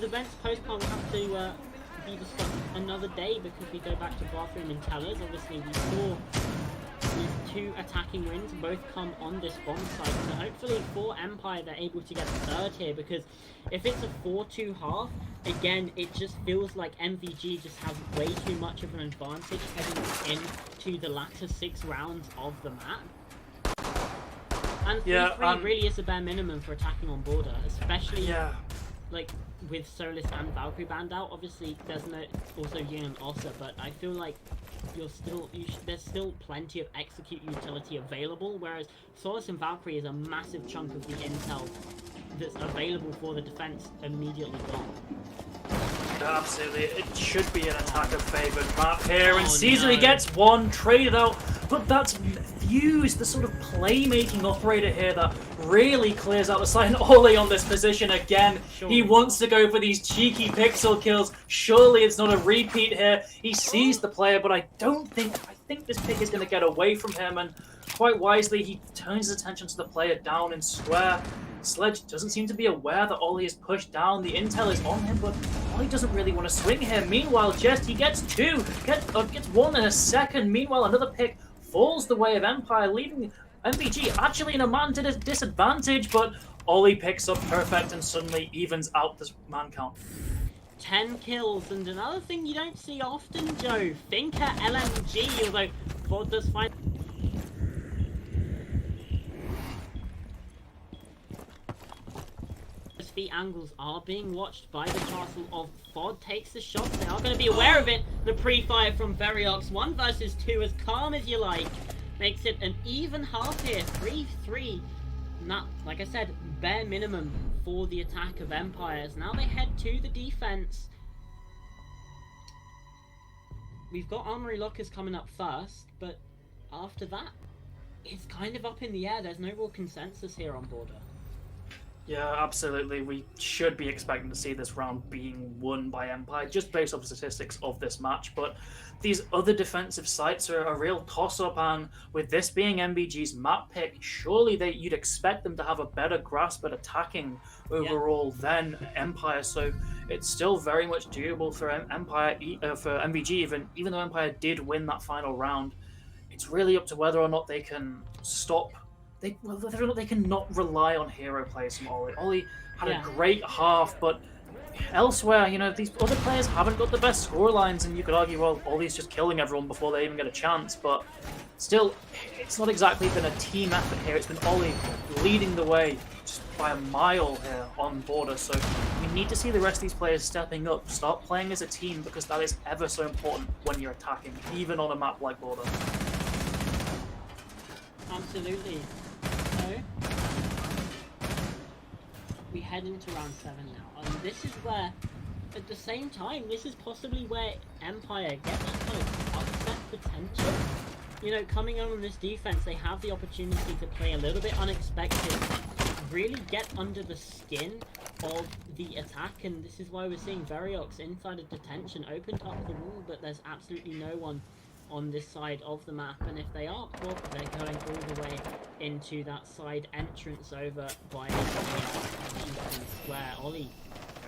the events postcard will have to be discussed another day because we go back to Bathroom and Tellers. Obviously, we saw these two attacking wins both come on this bomb site. So hopefully for Empire, they're able to get third here, because if it's a 4-2 half, again, it just feels like MVG just has way too much of an advantage heading into the latter 6 rounds of the map. And 3-3 really is the bare minimum for attacking on border, especially like with Solus and Valkyrie banned out. Obviously, there's no also Yin and Ossa, but I feel like there's still plenty of execute utility available, whereas Solus and Valkyrie is a massive chunk of the intel that's available for the defense immediately gone. Absolutely, it should be an attacker favored map here, and Caesar gets one traded out, but that's Fuse, the sort of playmaking operator here that really clears out the side. And Ollie on this position again. He wants to go for these cheeky pixel kills. Surely it's not a repeat here. He sees the player, but I think this pick is going to get away from him, and quite wisely he turns his attention to the player down in square. Sledge doesn't seem to be aware that Ollie is pushed down. The intel is on him, but Ollie doesn't really want to swing here. Meanwhile, Jest, he gets two. Gets one in a second. Meanwhile, another pick falls the way of Empire, leaving MVG actually in a man disadvantage, but Ollie picks up perfect and suddenly evens out this man count. 10 kills, and another thing you don't see often, Joe. Thinker LMG, although Ford does find... feet angles are being watched by the castle of Fod. Takes the shot, they are going to be aware of it. The pre-fire from Veriox, 1 versus 2, as calm as you like. Makes it an even half here, 3-3. Now, like I said, bare minimum for the attack of Empires. Now they head to the defense. We've got Armory Lockers coming up first, but after that, it's kind of up in the air. There's no real consensus here on Border. Yeah, absolutely. We should be expecting to see this round being won by Empire, just based off the statistics of this match. But these other defensive sites are a real toss-up, and with this being MVG's map pick, surely you'd expect them to have a better grasp at attacking overall than Empire. So it's still very much doable for Empire, for MVG, even though Empire did win that final round. It's really up to whether or not they can stop. Whether or not they can not rely on hero plays from Ollie. Ollie had a great half, but elsewhere, these other players haven't got the best score lines, and you could argue, well, Ollie's just killing everyone before they even get a chance, but still, it's not exactly been a team effort here. It's been Ollie leading the way just by a mile here on Border, so we need to see the rest of these players stepping up, start playing as a team, because that is ever so important when you're attacking, even on a map like Border. Absolutely. So, we head into round 7 now, and this is where, at the same time, this is possibly where Empire get that kind of upset potential. Coming on this defense, they have the opportunity to play a little bit unexpected, really get under the skin of the attack, and this is why we're seeing Variox inside of detention, opened up the wall, but there's absolutely no one on this side of the map, and if they are, well, they're going all the way into that side entrance over by the square. Ollie,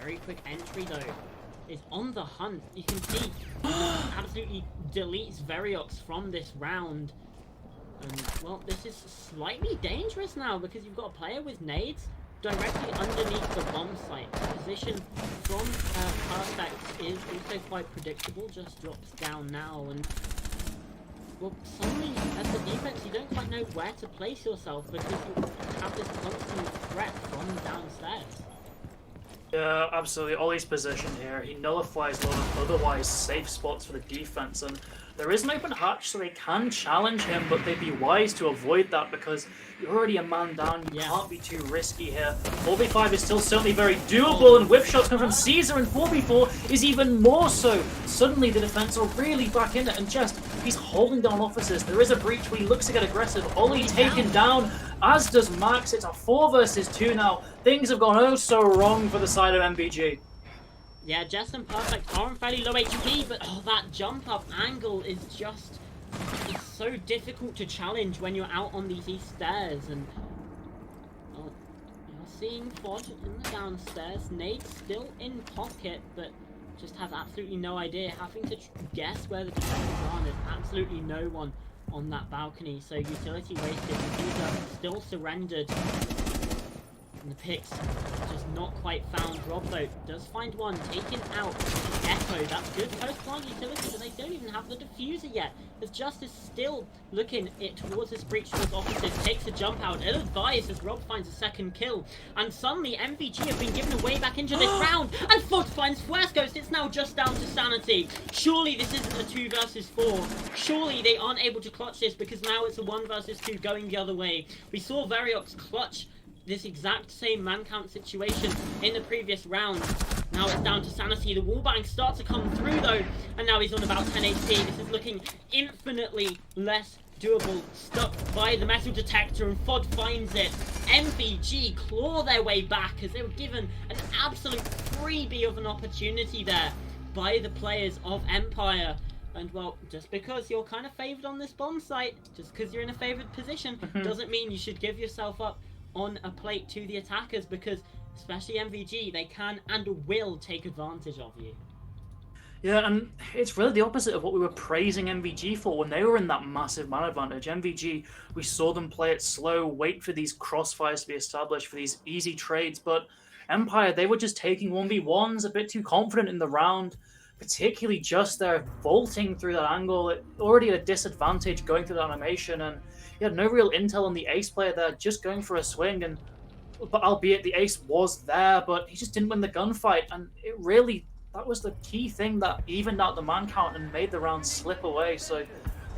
very quick entry though, is on the hunt. You can see absolutely deletes Variox from this round, and well, this is slightly dangerous now because you've got a player with nades directly underneath the bomb site. The position from Perfect is also quite predictable, just drops down now, and well, suddenly, as the defense, you don't quite know where to place yourself because you have this constant threat from downstairs. Yeah, absolutely. Ollie's position here, he nullifies a lot of otherwise safe spots for the defense, and there is an open hatch, so they can challenge him, but they'd be wise to avoid that because you're already a man down. You can't be too risky here. 4v5 is still certainly very doable, and whip shots come from Caesar, and 4v4 is even more so. Suddenly, the defense are really back in it, and he's holding down officers. There is a breach where he looks to get aggressive. Ollie taken down, as does Max. It's a 4 versus 2 now. Things have gone oh so wrong for the side of MVG. Yeah, Jess and Perfect are on fairly low HP, but that jump up angle is just, it's so difficult to challenge when you're out on these stairs, and you're seeing Fod in the downstairs. Nate still in pocket, but just has absolutely no idea, having to guess where the defenders are, and there's absolutely no one on that balcony, so utility wasted. Medusa still surrendered. And the picks just not quite found. Rob though does find one, taken out. Echo, that's good post-plant utility, but they don't even have the diffuser yet. As Justice still looking it towards this breach towards officers, takes a jump out, ill-advised as Rob finds a second kill. And suddenly MVG have been given a way back into this round, and Fod finds Flash Ghost. It's now just down to sanity. Surely this isn't a 2 versus 4. Surely they aren't able to clutch this because now it's a 1 versus 2 going the other way. We saw Variox clutch this exact same man count situation in the previous round. Now it's down to sanity. The wallbang starts to come through though, and now he's on about 10 HP. This is looking infinitely less doable. Stuck by the metal detector, and Fod finds it. MVG claw their way back as they were given an absolute freebie of an opportunity there by the players of Empire. And well, just because you're kind of favoured on this bomb site, just because you're in a favoured position, doesn't mean you should give yourself up on a plate to the attackers, because especially MVG, they can and will take advantage of you. Yeah, and it's really the opposite of what we were praising MVG for when they were in that massive man advantage. MVG, we saw them play it slow, wait for these crossfires to be established, for these easy trades, but Empire, they were just taking 1v1s, a bit too confident in the round, particularly just there vaulting through that angle. It already at a disadvantage going through the animation, and he had no real intel on the ace player there, just going for a swing, and but albeit the ace was there, but he just didn't win the gunfight, and it really, that was the key thing that evened out the man count and made the round slip away. So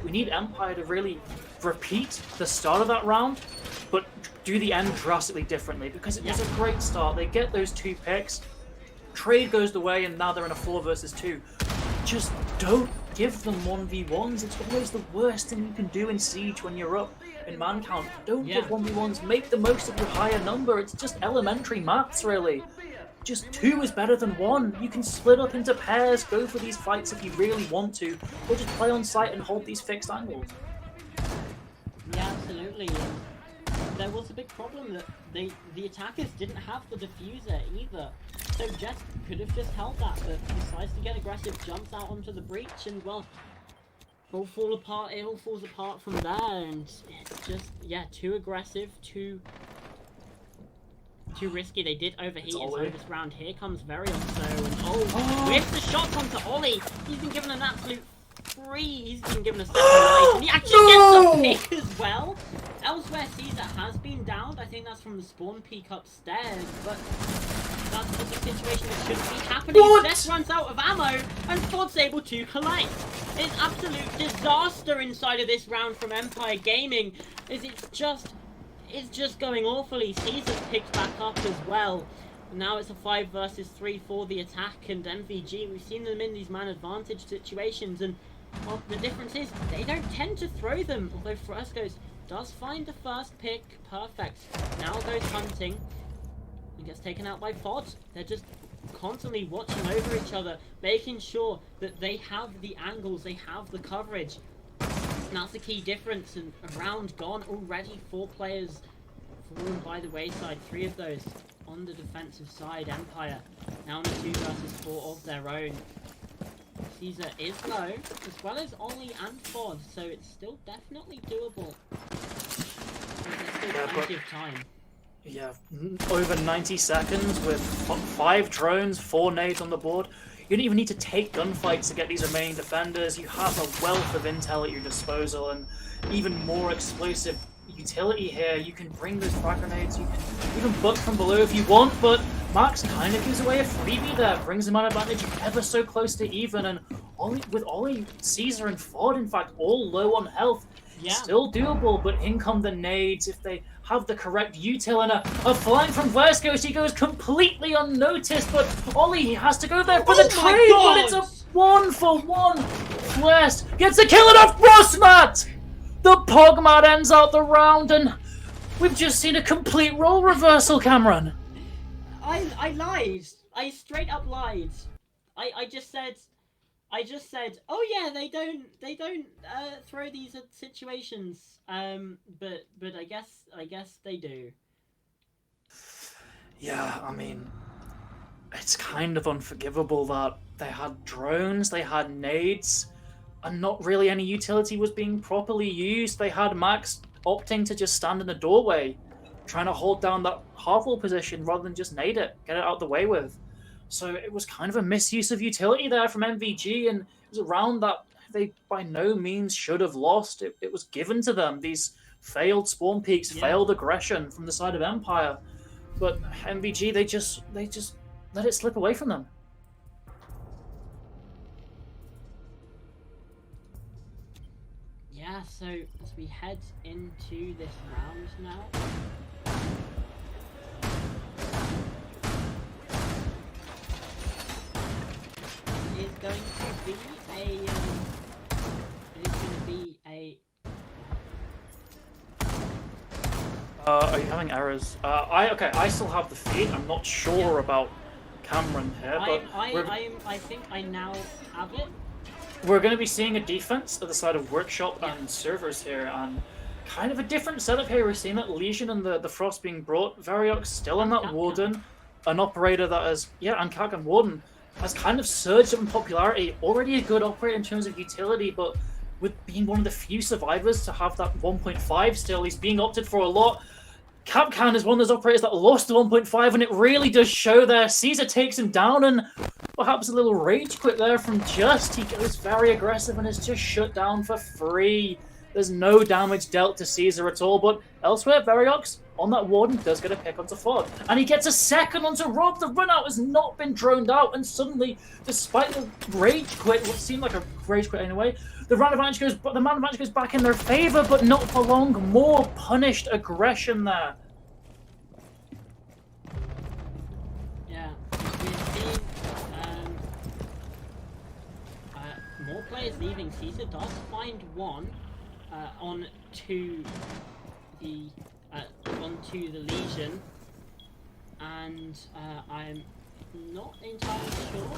we need Empire to really repeat the start of that round, but do the end drastically differently, because it was a great start. They get those 2 picks, trade goes the way, and now they're in a 4 versus 2. Just don't give them 1v1s. It's always the worst thing you can do in Siege when you're up. in man count. Don't give 1v1s. Make the most of your higher number. It's just elementary maths, really. Just 2 is better than 1. You can split up into pairs, go for these fights if you really want to, or just play on site and hold these fixed angles. Yeah, absolutely. There was a big problem that the attackers didn't have the diffuser either. So Jet could have just held that, but decides to get aggressive, jumps out onto the breach, and well, it all falls apart from there, and it's just, yeah, too aggressive, too risky. They did overheat inside this round. Here comes Varios though, and with the shots onto Ollie, he's been given an absolute free. He's been given a second life, and he actually gets the pick as well. Elsewhere, Caesar has been downed. I think that's from the spawn peak upstairs, but that's just a situation that shouldn't be happening. Death runs out of ammo, and Fod's able to collect. It's absolute disaster inside of this round from Empire Gaming. It's just going awfully. Caesar's picked back up as well. Now it's a 5 versus 3 for the attack, and MVG, we've seen them in these man advantage situations, and well, the difference is they don't tend to throw them, although Fresco's does find the first pick. Perfect. Now goes hunting. He gets taken out by Fod. They're just constantly watching over each other, making sure that they have the angles, they have the coverage. And that's the key difference. And a round gone already. 4 players fallen by the wayside. 3 of those on the defensive side. Empire now on a 2 versus 4 of their own. Caesar is low, as well as Ollie and Fod, so it's still definitely doable. There's still plenty of time. Yeah, over 90 seconds with 5 drones, 4 nades on the board. You don't even need to take gunfights to get these remaining defenders. You have a wealth of intel at your disposal and even more explosive utility here. You can bring those frag grenades, you can even butt from below if you want, but Max kind of gives away a freebie there, brings him on advantage ever so close to even, and Ollie, Caesar, and Ford, in fact, all low on health. Yeah. Still doable, but in come the nades if they have the correct util, and a flank from Vesco. He goes completely unnoticed, but Ollie has to go there for the trade, but it's a 1-for-1. West gets a kill off Rossmat! The Pogmat ends out the round, and we've just seen a complete role reversal, Cameron. I lied. I straight up lied. I just said, oh yeah, they don't throw these at situations. But I guess they do. Yeah, I mean, it's kind of unforgivable that they had drones, they had nades, and not really any utility was being properly used. They had Max opting to just stand in the doorway, trying to hold down that half-wall position rather than just nade it, get it out of the way with. So it was kind of a misuse of utility there from MVG, and it was a round that they by no means should have lost. It was given to them. These failed spawn peaks, failed aggression from the side of Empire. But MVG, they just let it slip away from them. Yeah, so as we head into this round now. Is going to be a Are you having errors? I still have the feed. I'm not sure about Cameron here, but I think I now have it. We're going to be seeing a defense at the side of Workshop and servers here, and kind of a different setup here. We're seeing that Legion and the Frost being brought. Variox still on that Warden, an operator that is, and Kagan Warden has kind of surged up in popularity. Already a good operator in terms of utility, but with being one of the few survivors to have that 1.5 still, he's being opted for a lot. Capcan is one of those operators that lost the 1.5, and it really does show there. Caesar takes him down, and perhaps a little rage quit there from Just. He goes very aggressive and is just shut down for free. There's no damage dealt to Caesar at all, but elsewhere, Variox on that Warden does get a pick onto Ford, and he gets a second onto Rob. The run out has not been droned out, and suddenly, despite the rage quit, what seemed like a rage quit anyway, the man advantage goes back in their favor, but not for long. More punished aggression there. Yeah, we're seeing more players leaving. Caesar does find one on 2 the onto the Legion, and I'm not entirely sure.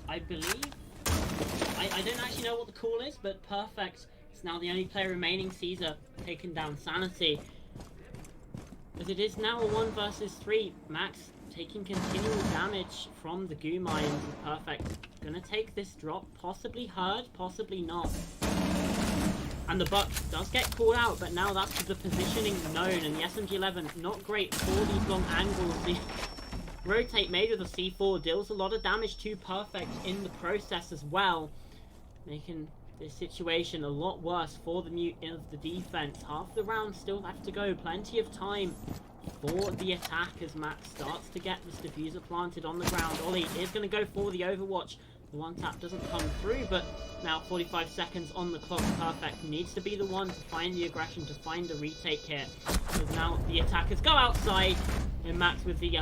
I believe I don't actually know what the call is, but Perfect is now the only player remaining. Caesar taking down Sanity. As it is now a 1 versus 3, Max taking continual damage from the goo mines. Perfect gonna take this drop, possibly heard, possibly not. And the buck does get called out, but now that's the positioning known, and the SMG-11 not great for these long angles. The rotate made with a C4 deals a lot of damage to Perfect in the process as well, making this situation a lot worse for the mute of the defense. Half the round still left to go, plenty of time for the attack as Max starts to get this diffuser planted on the ground. Ollie is going to go for the overwatch. The one tap doesn't come through, but now 45 seconds on the clock. Perfect needs to be the one to find the aggression, to find the retake here. Because now the attackers go outside, and Max with the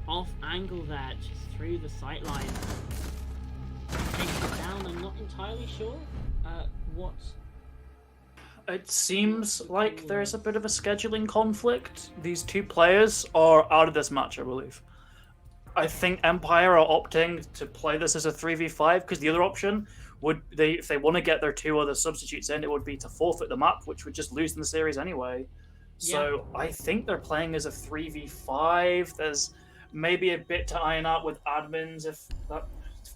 off angle there, just through the sight line. Takes it down. I'm not entirely sure what. It seems like there's a bit of a scheduling conflict. These two players are out of this match, I believe. I think Empire are opting to play this as a 3v5 because the other option would, if they want to get their two other substitutes in, it would be to forfeit the map, which would just lose in the series anyway. So I think they're playing as a 3v5. There's maybe a bit to iron out with admins if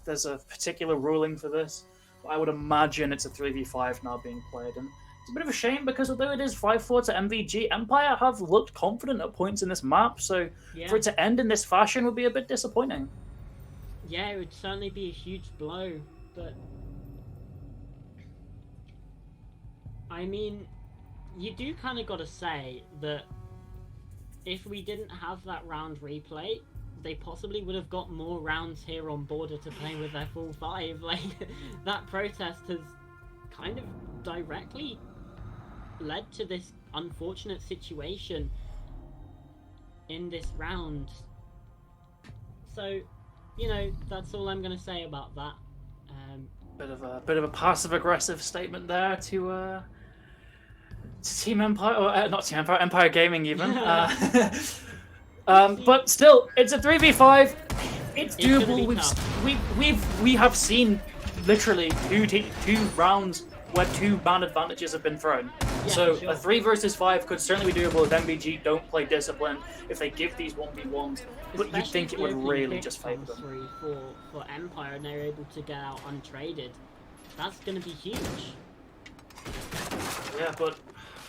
there's a particular ruling for this. But I would imagine it's a 3v5 now being played. And it's a bit of a shame because although it is 5-4 to MVG, Empire have looked confident at points in this map. So for it to end in this fashion would be a bit disappointing. Yeah, it would certainly be a huge blow. But I mean, you do kind of got to say that if we didn't have that round replay, they possibly would have got more rounds here on Border to play with their full 5. Like, that protest has kind of directly led to this unfortunate situation in this round. So, you know, that's all I'm going to say about that. Bit of a passive aggressive statement there to Team Empire, or not Team Empire, Empire Gaming even. But still, it's a 3v5. It's doable. We have seen literally two rounds where two man advantages have been thrown. Yeah, so sure. A 3 versus 5 could certainly be doable if MVG don't play disciplined, if they give these 1v1s. But you'd think it would really just favour them. For Empire, and they're able to get out untraded. That's going to be huge. Yeah, but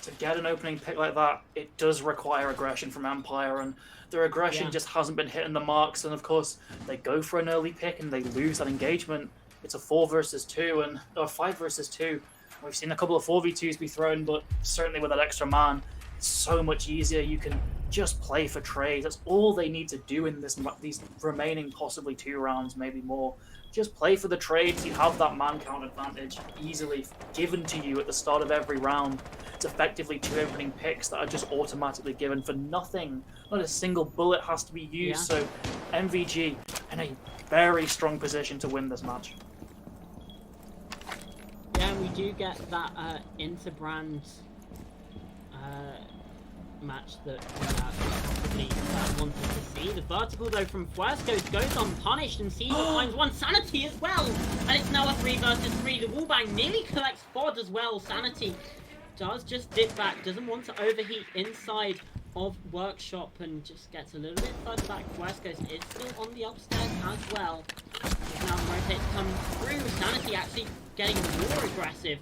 to get an opening pick like that, it does require aggression from Empire, and their aggression just hasn't been hitting the marks. And of course, they go for an early pick and they lose that engagement. It's a 4 versus 2 or 5 versus 2. We've seen a couple of 4v2s be thrown, but certainly with that extra man, it's so much easier. You can just play for trades. That's all they need to do in these remaining possibly 2 rounds, maybe more. Just play for the trades. You have that man count advantage easily given to you at the start of every round. It's effectively 2 opening picks that are just automatically given for nothing. Not a single bullet has to be used. So MVG in a very strong position to win this match. Yeah, and we do get that Interbrand match that we probably wanted to see. The vertical though from Fuescos goes unpunished, and Caesar finds one Sanity as well, and it's now a 3 versus 3. The wallbang nearly collects Bod as well. Sanity does just dip back, doesn't want to overheat inside of Workshop, and just gets a little bit further back. Fuescos is still on the upstairs as well. Now the rotates come through. Sanity actually getting more aggressive.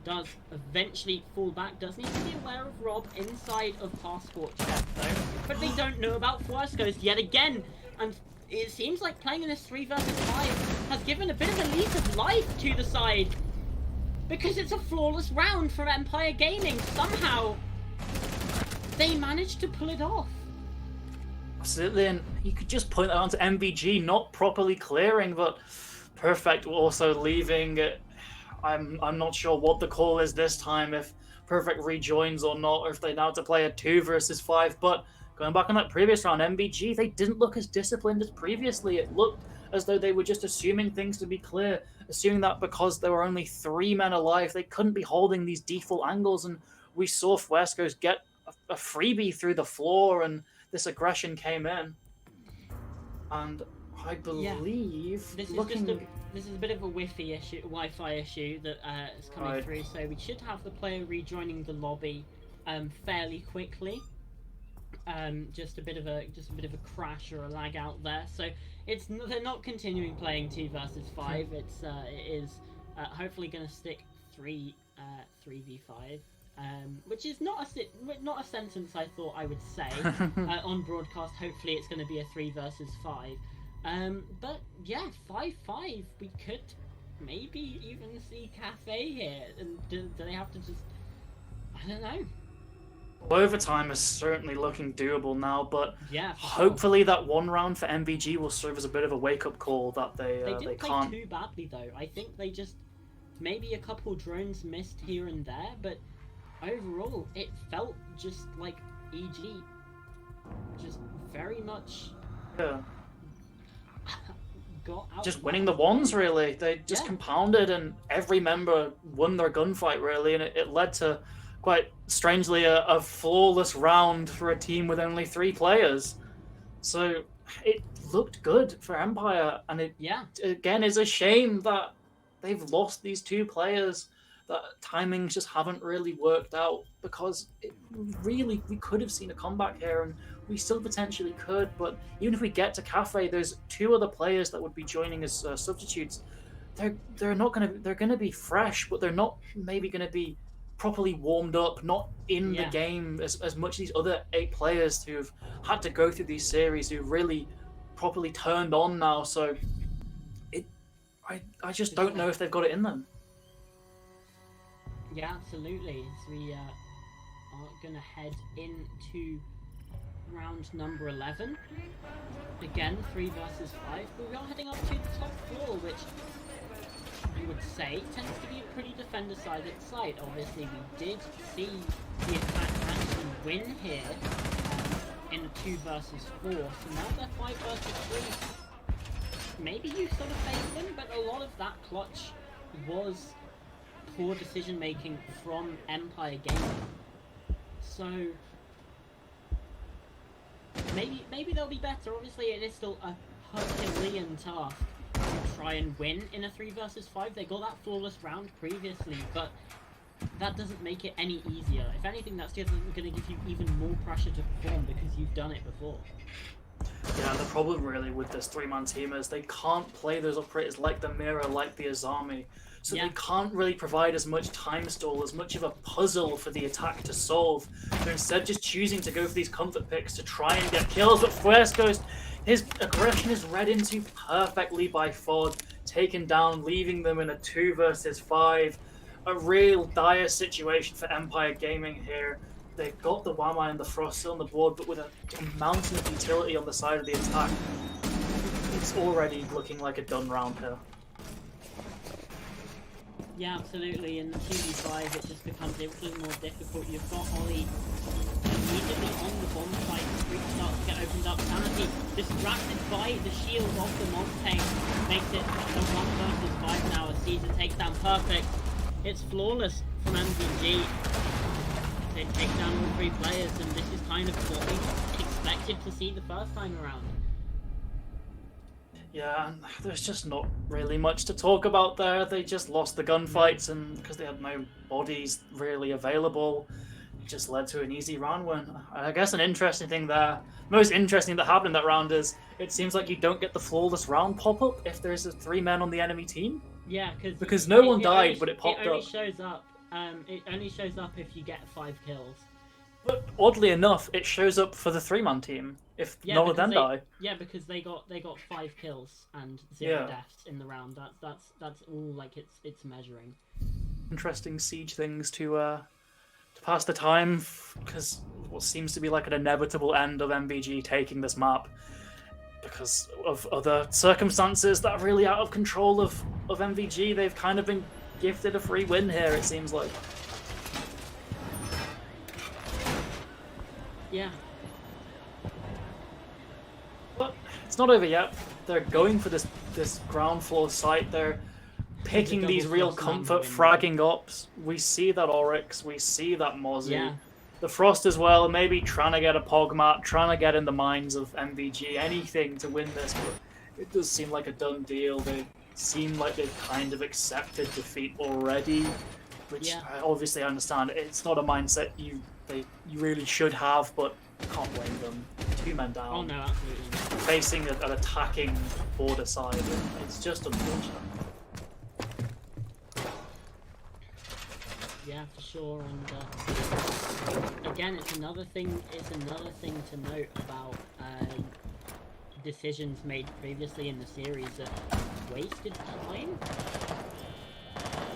Does eventually fall back. Does need to be aware of Rob inside of Passport check though. But they don't know about Fuescos yet again. And it seems like playing in this 3 versus 5 has given a bit of a lease of life to the side. Because it's a flawless round from Empire Gaming. Somehow they managed to pull it off. Absolutely, and you could just point that onto MVG not properly clearing, but Perfect also leaving. I'm not sure what the call is this time, if Perfect rejoins or not, or if they now have to play a 2 versus 5. But going back on that previous round, MVG, they didn't look as disciplined as previously. It looked as though they were just assuming things to be clear assuming that because there were only 3 men alive, they couldn't be holding these default angles, and we saw Fuescos get a freebie through the floor, and this aggression came in. And I believe this is a bit of a Wi-Fi issue that is coming through. So we should have the player rejoining the lobby fairly quickly. Just a bit of a crash or a lag out there. So they're not continuing playing 2 versus 5. It is hopefully going to stick 3v5. Which is not a sentence I thought I would say on broadcast. Hopefully it's going to be a 3 versus 5. But yeah, 5-5. We could maybe even see Cafe here. And do they have to just... I don't know. Overtime is certainly looking doable now, but yeah, hopefully that one round for MVG will serve as a bit of a wake-up call that they didn't can't... play too badly though. I think they just... Maybe a couple drones missed here and there, but overall it felt just like EG just very much got out. Just winning the ones, really. They just compounded, and every member won their gunfight, really, and it led to, quite strangely, a flawless round for a team with only 3 players. So it looked good for Empire, and it again is a shame that they've lost these 2 players. That timings just haven't really worked out, because we could have seen a comeback here, and we still potentially could. But even if we get to Cafe, there's 2 other players that would be joining as substitutes. They're gonna be fresh, but they're not maybe gonna be properly warmed up, not in the game as much as these other 8 players who've had to go through these series, who really properly turned on now. So I just don't know if they've got it in them. Yeah, absolutely. So we are going to head into round number 11. Again, 3 versus 5. But we are heading up to the top floor, which I would say tends to be a pretty defender-sided site. Obviously, we did see the attack actually win here in a 2 versus 4. So now they're 5 versus 3. Maybe you sort of faced them, but a lot of that clutch was poor decision making from Empire Gaming. So maybe they'll be better. Obviously, it is still a Herculean task to try and win in a 3 versus 5. They got that flawless round previously, but that doesn't make it any easier. If anything, that's just going to give you even more pressure to perform because you've done it before. Yeah, the problem really with this 3-man team is they can't play those operators like the Mirror, like the Azami. So they can't really provide as much time stall, as much of a puzzle for the attack to solve. They're instead just choosing to go for these comfort picks to try and get kills. But Fuescos, his aggression is read into perfectly by Fod, taken down, leaving them in a 2 versus 5. A real dire situation for Empire Gaming here. They've got the Wamai and the Frost still on the board, but with a mountain of utility on the side of the attack, it's already looking like a done round here. Yeah, absolutely. In the 2v5, it just becomes a little more difficult. You've got Ollie immediately on the bomb site. The street starts to get opened up. Sanity distracted by the shield of the Montaigne makes it a 1 versus 5 now as Caesar takes down Perfect. It's flawless from MVG. They take down all 3 players, and this is kind of what we expected to see the first time around. Yeah, there's just not really much to talk about there. They just lost the gunfights, and because they had no bodies really available, it just led to an easy round win. I guess an interesting thing there, most interesting that happened in that round is it seems like you don't get the flawless round pop-up if there's 3 men on the enemy team. Yeah, because no one died, but it popped up. It only shows up if you get 5 kills. But oddly enough, it shows up for the 3-man team if none of them die. Yeah, because they got 5 kills and 0 deaths in the round. That's all like it's measuring. Interesting siege things to pass the time, because what seems to be like an inevitable end of MVG taking this map because of other circumstances that are really out of control of MVG. They've kind of been gifted a free win here, it seems like. Yeah. But it's not over yet. They're going for this ground floor site. They're picking double these real frost man comfort win, fragging ups. We see that Oryx, we see that Mozzie. Yeah. The Frost as well, maybe trying to get a Pogmat, trying to get in the minds of MVG, anything to win this, but it does seem like a done deal. They seem like they've kind of accepted defeat already, which Yeah. obviously I understand. It's not a mindset you really should have, but can't blame them. 2 men down. Oh no, absolutely not. Facing an attacking border side, it's just unfortunate. Yeah, for sure. And again, it's another thing. It's another thing to note about decisions made previously in the series that wasted time.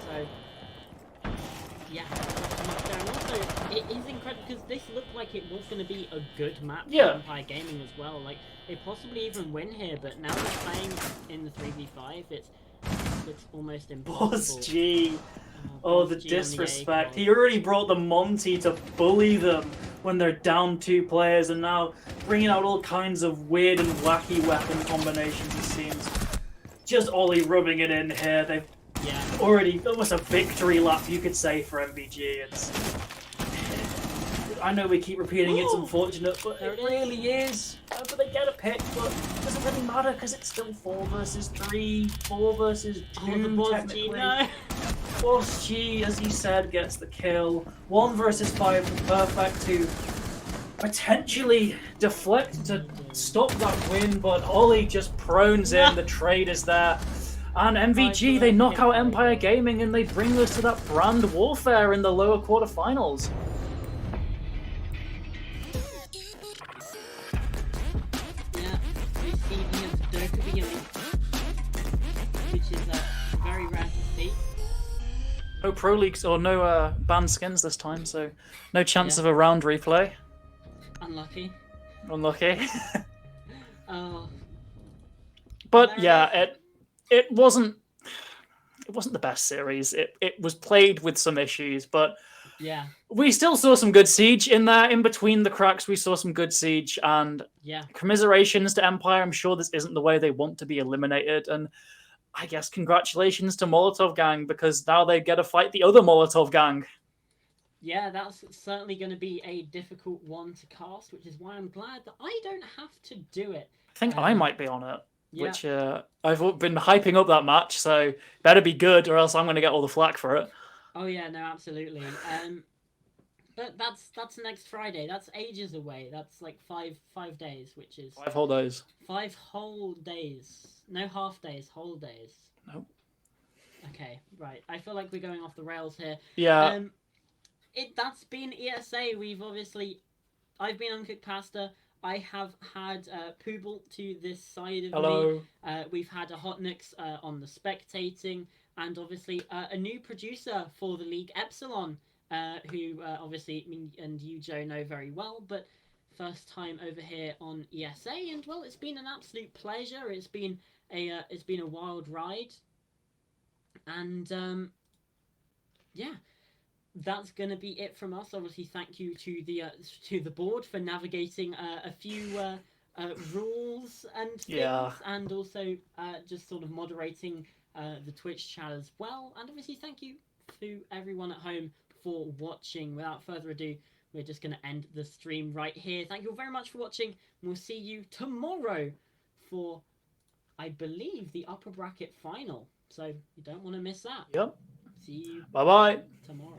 So yeah, not much there. And also, it is incredible because this looked like it was going to be a good map for Empire Gaming as well. Like they possibly even win here, but now they're playing in the 3v5. It's almost impossible. Boss G. Oh, the G disrespect. He already brought the Monty to bully them when they're down 2 players, and now bringing out all kinds of weird and wacky weapon combinations, it seems. Just Ollie rubbing it in here. They've already, almost a victory lap, you could say, for MVG. I know we keep repeating it's unfortunate, but it really is. But they get a pick, but it doesn't really matter because it's still 4 versus 3, 4 versus 2, technically. No. Boss G, as he said, gets the kill. 1 versus 5 for Perfect to potentially deflect to stop that win, but Ollie just prones in. The trade is there. And MVG, they knock out Empire Gaming and they bring us to that brand warfare in the lower quarterfinals. Yeah, we see the Doka beginning, which is very rare to see. No Pro Leagues or no banned skins this time, so no chance of a round replay. Unlucky. Unlucky. Oh. But yeah, it wasn't the best series. It was played with some issues, but yeah, we still saw some good Siege in there. In between the cracks, we saw some good Siege, and commiserations to Empire. I'm sure this isn't the way they want to be eliminated, and I guess congratulations to Molotov Gang, because now they get to fight the other Molotov Gang. Yeah, that's certainly going to be a difficult one to cast, which is why I'm glad that I don't have to do it. I think I might be on it, which I've been hyping up that match, so better be good or else I'm going to get all the flack for it. Oh yeah, no, absolutely. But that's next Friday. That's ages away. That's like 5 days, which is 5 whole days. 5 whole days. No half days, whole days. Nope. Okay, right. I feel like we're going off the rails here. Yeah. That's been ESA. I've been Uncooked Pasta. I have had Pooble to this side of me. We've had a Hotnix on the spectating, and obviously a new producer for the league, Epsilon, who obviously me and you, Joe, know very well, but first time over here on ESA, and well, it's been an absolute pleasure. It's been a wild ride, and yeah. That's going to be it from us. Obviously, thank you to the board for navigating a few rules and things, and also just sort of moderating the Twitch chat as well. And obviously, thank you to everyone at home for watching. Without further ado, we're just going to end the stream right here. Thank you all very much for watching. We'll see you tomorrow for, I believe, the upper bracket final. So you don't want to miss that. Yep. See you Bye-bye. tomorrow.